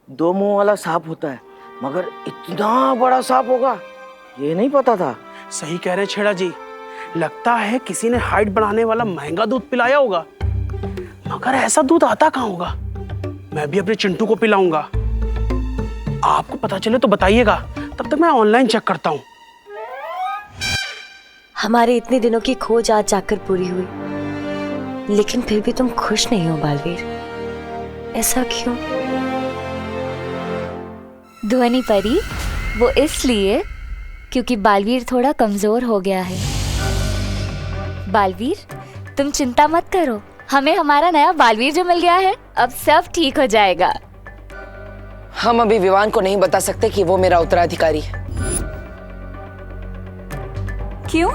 2 मुंह वाला सांप होता है, मगर इतना बड़ा सांप होगा ये नहीं पता था। सही कह रहे छेड़ा जी, लगता है किसी ने हाइट बढ़ाने वाला महंगा दूध पिलाया होगा, मगर ऐसा दूध आता कहाँ होगा। मैं भी अपने चिंटू को पिलाऊंगा। आपको पता चले तो बताइएगा, तब तक मैं ऑनलाइन चेक करता हूँ। हमारे इतने दिनों की खोज आज जाकर पूरी हुई, लेकिन फिर भी तुम खुश नहीं हो बालवीर। ऐसा क्यों? ध्वनि परी, वो इसलिए क्योंकि बालवीर थोड़ा कमजोर हो गया है। बालवीर, तुम चिंता मत करो, हमें हमारा नया बालवीर जो मिल गया है, अब सब ठीक हो जाएगा। हम अभी विवान को नहीं बता सकते कि वो मेरा उत्तराधिकारी है। क्यों?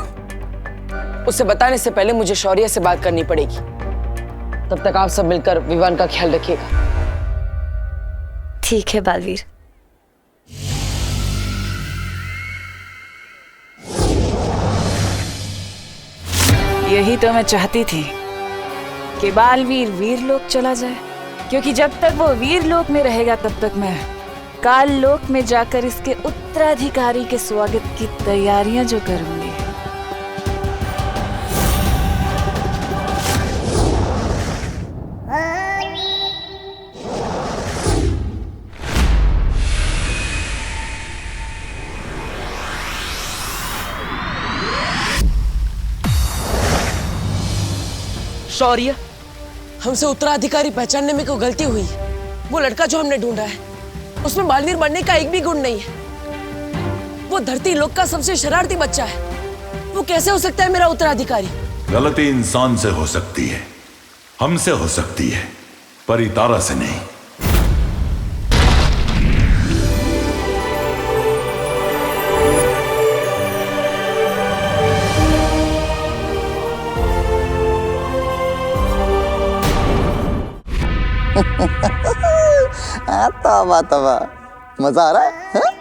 उसे बताने से पहले मुझे शौर्य से बात करनी पड़ेगी। तब तक आप सब मिलकर विवान का ख्याल रखिएगा। ठीक है बालवीर। यही तो मैं चाहती थी कि बालवीर वीरलोक चला जाए, क्योंकि जब तक वो वीरलोक में रहेगा तब तक मैं काल लोक में जाकर इसके उत्तराधिकारी के स्वागत की तैयारियां जो करूंगी। शौर्य, हमसे उत्तराधिकारी पहचानने में कोई गलती हुई है। वो लड़का जो हमने ढूंढा है उसमें बालवीर बनने का एक भी गुण नहीं है। वो धरती लोक का सबसे शरारती बच्चा है। वो कैसे हो सकता है मेरा उत्तराधिकारी? गलती इंसान से हो सकती है, हमसे हो सकती है, पर इतारा से नहीं। तबा तबा मजा आ रहा है, हाँ?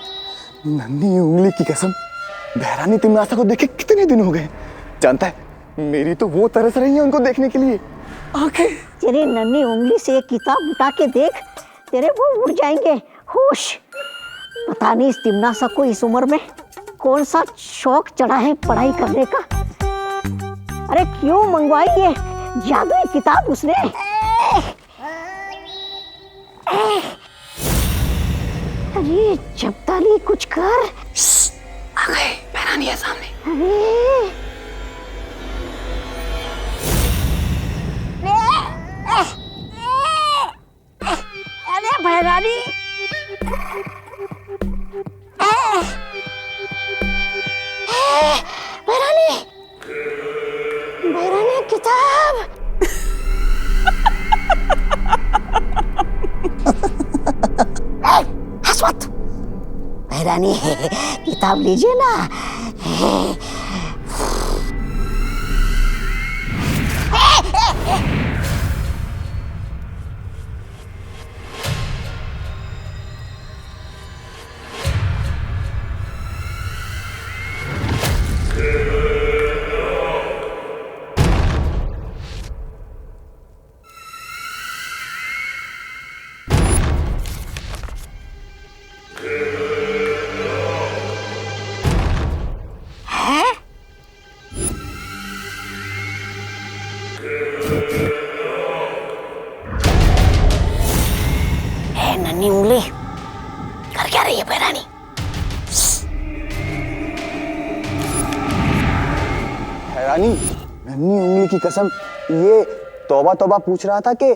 नन्ही उंगली की कसम, बहरानी तिमनासा को देखे कितने दिन हो गए। जानता है, मेरी तो वो तरस रही है उनको देखने के लिए। आंखें तेरी नन्ही उंगली से एक किताब उठा के देख, तेरे वो उड़ जाएंगे होश। पता नहीं इस तिमनासा को इस उम्र में कौन सा शौक चढ़ा है पढ़ाई करने का। अरे क्यों मंगवाई ये जादुई किताब उसने? अरे जब्ताली कुछ कर। आ गए, बहरानी है सामने। अरे बहरानी, बहरानी, बहरानी किताब। हंस मत बहरानी, किताब लीजिए ना। नन्ही उंगली कर क्या रही है बहरानी? हैरानी, नन्ही उंगली की कसम, ये तौबा तौबा पूछ रहा था कि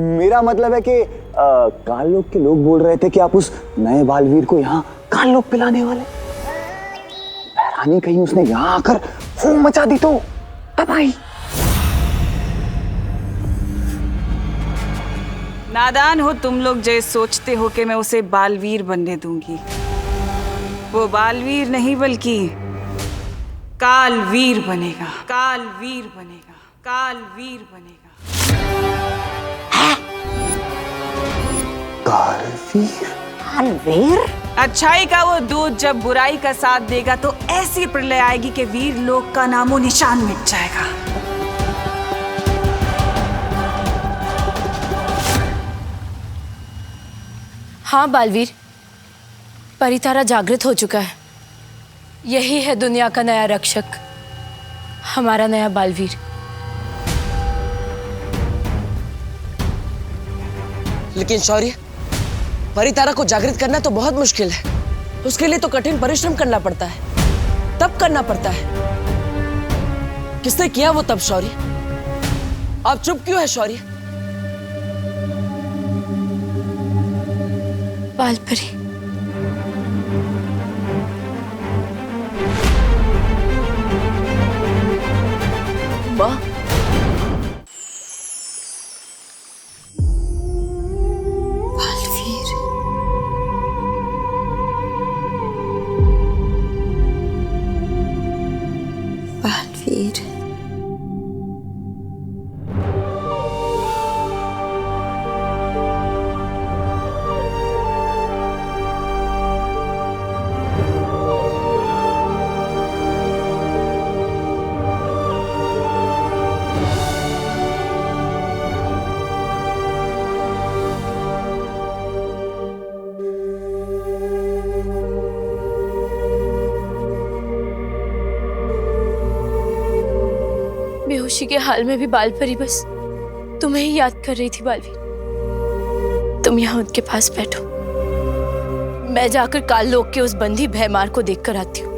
मेरा मतलब है कि काल लोक के लोग बोल रहे थे कि आप उस नए बालवीर को यहाँ काल लोक पिलाने वाले। बहरानी कहीं उसने यहाँ आकर फूम मचा दी तो तबाही। नादान हो तुम लोग जो सोचते हो कि मैं उसे बालवीर बनने दूंगी। वो बालवीर नहीं बल्कि कालवीर बनेगा, कालवीर बनेगा, कालवीर बनेगा। कालवीर? कालवीर? अच्छाई का वो दूध जब बुराई का साथ देगा तो ऐसी प्रलय आएगी कि वीर लोक का नामो निशान मिट जाएगा। हाँ बालवीर, परितारा जागृत हो चुका है। यही है दुनिया का नया रक्षक, हमारा नया बालवीर। लेकिन शौर्य, परितारा को जागृत करना तो बहुत मुश्किल है। उसके लिए तो कठिन परिश्रम करना पड़ता है, तब करना पड़ता है। किसने किया वो तब शौर्य? आप चुप क्यों है शौर्य? बालपरी, माँ, बालवीर, बालवीर, बेहोशी के हाल में भी बालपरी बस तुम्हें ही याद कर रही थी बालवीर। तुम यहाँ उनके पास बैठो, मैं जाकर काल लोक के उस बंदी भैमार को देखकर आती हूँ।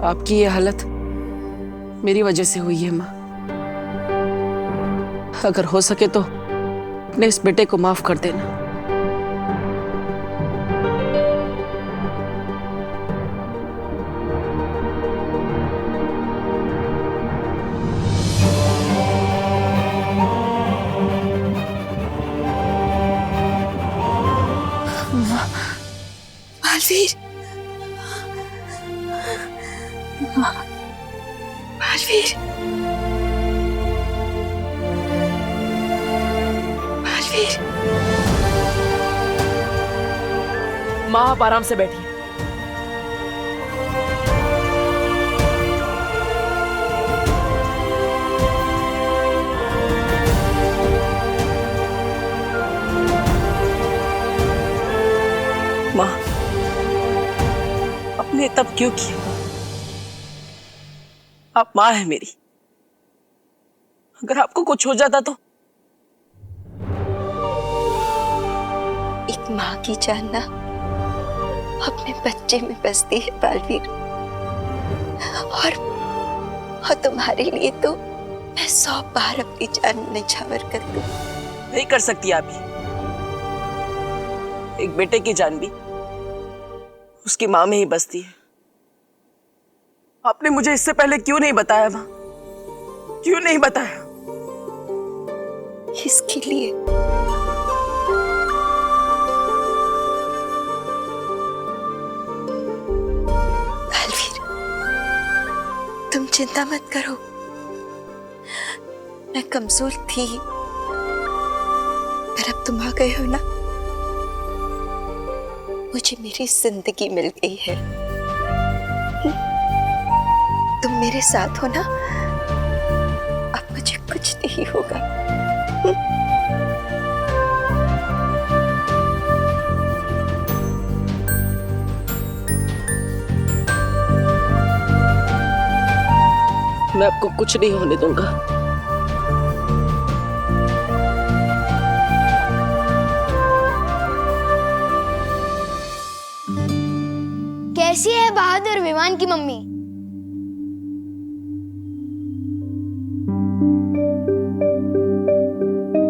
आपकी ये हालत मेरी वजह से हुई है माँ। अगर हो सके तो अपने इस बेटे को माफ कर देना। बालवीर, बालवीर, बालवीर। माँ आप आराम से बैठिए। माँ, आपने तब क्यों किया? आप माँ है मेरी। अगर आपको कुछ हो जाता तो? एक माँ की जान ना अपने बच्चे में बसती है बालवीर, और तुम्हारे लिए तो मैं 100 बार अपनी जान निछावर कर दूं। नहीं कर सकती आप ये। एक बेटे की जान भी उसकी माँ में ही बसती है। आपने मुझे इससे पहले क्यों नहीं बताया माँ? क्यों नहीं बताया? इसके लिए बालवीर, तुम चिंता मत करो। मैं कमजोर थी, पर अब तुम आ गए हो ना, मुझे मेरी जिंदगी मिल गई है। तुम मेरे साथ हो ना, अब मुझे कुछ नहीं होगा। मैं आपको कुछ नहीं होने दूंगा। कैसी है बहादुर विमान की मम्मी?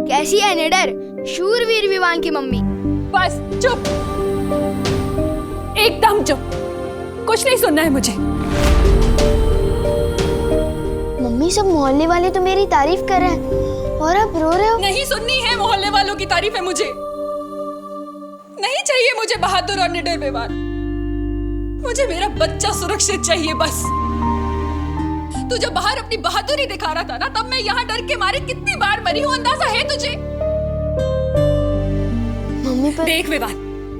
कैसी है निडर शूरवीर विमान की मम्मी? बस चुप, एकदम चुप, कुछ नहीं सुनना है मुझे। मम्मी सब मोहल्ले वाले तो मेरी तारीफ कर रहे हैं और आप रो रहे हो। नहीं सुननी है मोहल्ले वालों की तारीफ है मुझे। नहीं चाहिए मुझे बहादुर और निडर विमान। मुझे मेरा बच्चा सुरक्षित चाहिए बस। तू जब बाहर अपनी बहादुरी दिखा रहा था ना, तब मैं यहाँ डर के मारे कितनी बार मरी हूँ, अंदाजा है तुझे? मम्मी पर... देख विवान,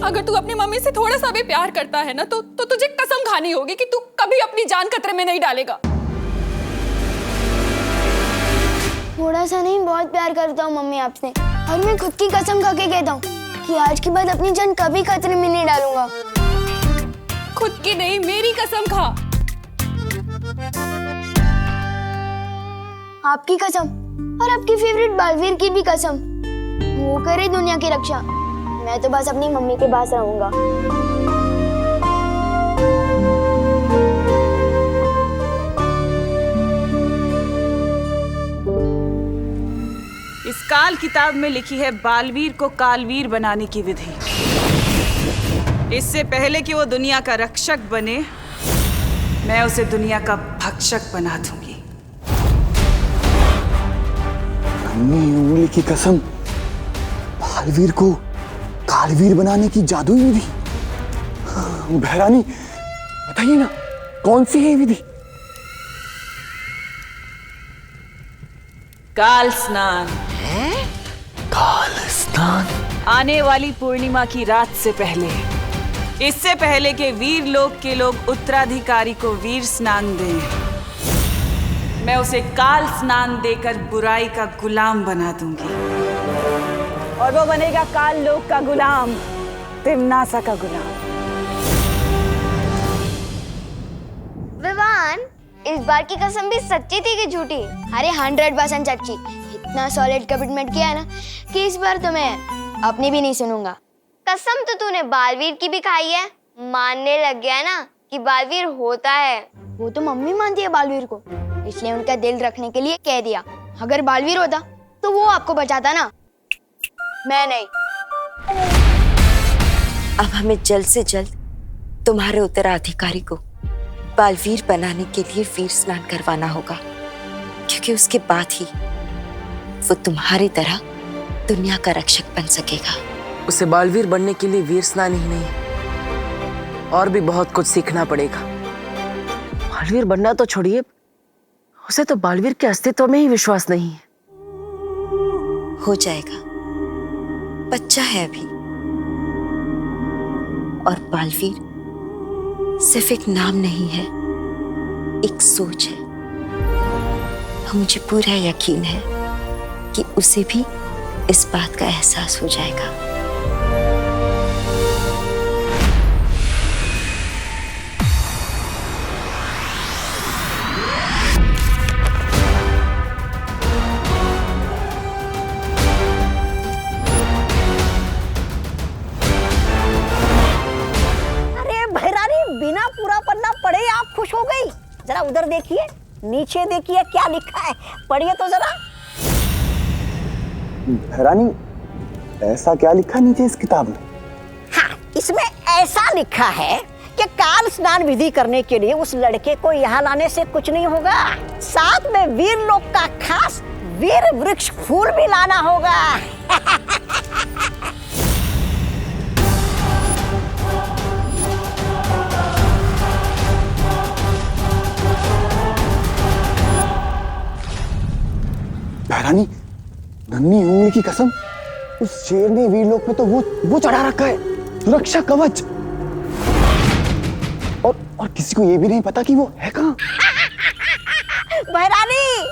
अगर तू अपनी मम्मी से थोड़ा सा भी प्यार करता है ना, तो तुझे कसम खानी होगी कि तू कभी अपनी जान खतरे में नहीं डालेगा। थोड़ा सा नहीं, बहुत प्यार करता हूँ मम्मी आपसे, और मैं खुद की कसम खा के कहता हूँ कि आज के बाद अपनी जान कभी खतरे में नहीं डालूंगा। खुद की नहीं, मेरी कसम खा। आपकी कसम और आपकी फेवरेट बालवीर की भी कसम। वो करे दुनिया की रक्षा, मैं तो बस अपनी मम्मी के पास रहूंगा। लाल किताब में लिखी है बालवीर को कालवीर बनाने की विधि। इससे पहले कि वो दुनिया का रक्षक बने, मैं उसे दुनिया का भक्षक बना दूंगी। नन्ही उंगली की कसम, बालवीर को कालवीर बनाने की जादुई विधि। भैरानी बताइए ना, कौन सी है विधि? काल स्नान। काल स्नान? आने वाली पूर्णिमा की रात से पहले, इससे पहले कि वीर लोक के लोग उत्तराधिकारी को वीर स्नान दें, मैं उसे काल स्नान देकर बुराई का गुलाम बना दूंगी। और वो बनेगा काल लोक का गुलाम, तिम्नासा का गुलाम। विवान, इस बार की कसम भी सच्ची थी कि झूठी? अरे 100% सच्ची। इतना सॉलिड कमिटमेंट किया है ना कि इस बार तो मैं अपनी भी नहीं सुनूंगा। कसम तो तूने बालवीर की भी खाई है, मानने लग गया है ना कि बालवीर होता है। वो तो मम्मी मानती है बालवीर को, इसलिए उनका दिल रखने के लिए कह दिया। अगर बालवीर होता तो वो आपको बचाता ना, मैं नहीं। अब हमें जल्द से जल्द तुम्हारे उत्तराधिकारी को बालवीर बनाने के लिए वीर स्नान करवाना होगा, क्योंकि उसके बाद ही वो तुम्हारी तरह दुनिया का रक्षक बन सकेगा। उसे बालवीर बनने के लिए वीर स्नान ही नहीं, और भी बहुत कुछ सीखना पड़ेगा। बालवीर बनना तो छोड़िए, उसे तो बालवीर के अस्तित्व में ही विश्वास नहीं है। हो जाएगा, बच्चा है अभी। और बालवीर सिर्फ एक नाम नहीं है, एक सोच है। और मुझे पूरा यकीन है कि उसे भी इस बात का एहसास हो जाएगा। बिना पूरा पन्ना पढ़े आप खुश हो गई? जरा उधर देखिए, नीचे देखिए, क्या लिखा है, पढ़िए तो जरा। भैरानी, ऐसा क्या लिखा नीचे इस किताब में? हाँ, इसमें ऐसा लिखा है कि काल स्नान विधि करने के लिए उस लड़के को यहाँ लाने से कुछ नहीं होगा, साथ में वीर लोक का खास वीर वृक्ष फूल भी लाना होगा। भैरानी, नन्ही उंगली की कसम, उस शेर ने वीरलोक में तो वो चढ़ा रखा है, सुरक्षा कवच। और किसी को ये भी नहीं पता कि वो है कहाँ। भैरानी,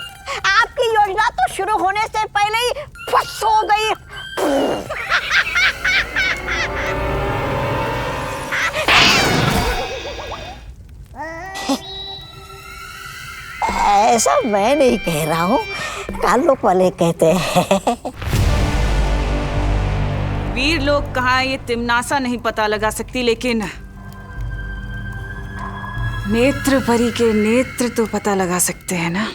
आपकी योजना तो शुरू होने से पहले ही फस हो गई। ऐसा मैं नहीं कह रहा हूँ, कालोक वाले कहते हैं। वीर लोग कहाँ ये तिम्नासा नहीं पता लगा सकती, लेकिन नेत्र परी के नेत्र तो पता लगा सकते हैं ना।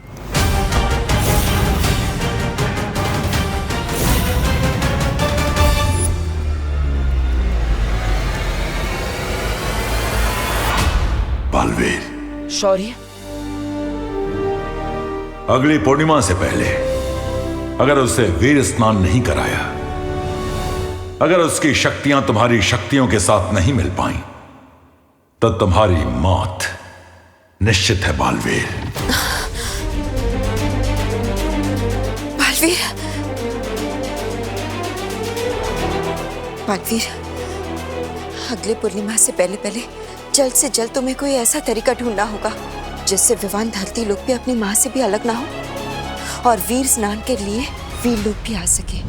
बालवीर, शौर्य, अगली पूर्णिमा से पहले अगर उसे वीर स्नान नहीं कराया, अगर उसकी शक्तियां तुम्हारी शक्तियों के साथ नहीं मिल पाई, तो तुम्हारी मौत निश्चित है बालवीर। बालवीर, बालवीर, अगले पूर्णिमा से पहले जल्द से जल्द तुम्हें कोई ऐसा तरीका ढूंढना होगा जिससे विवान धरती लोग भी अपनी माँ से भी अलग ना हो और वीर स्नान के लिए वीर लोग भी आ सके।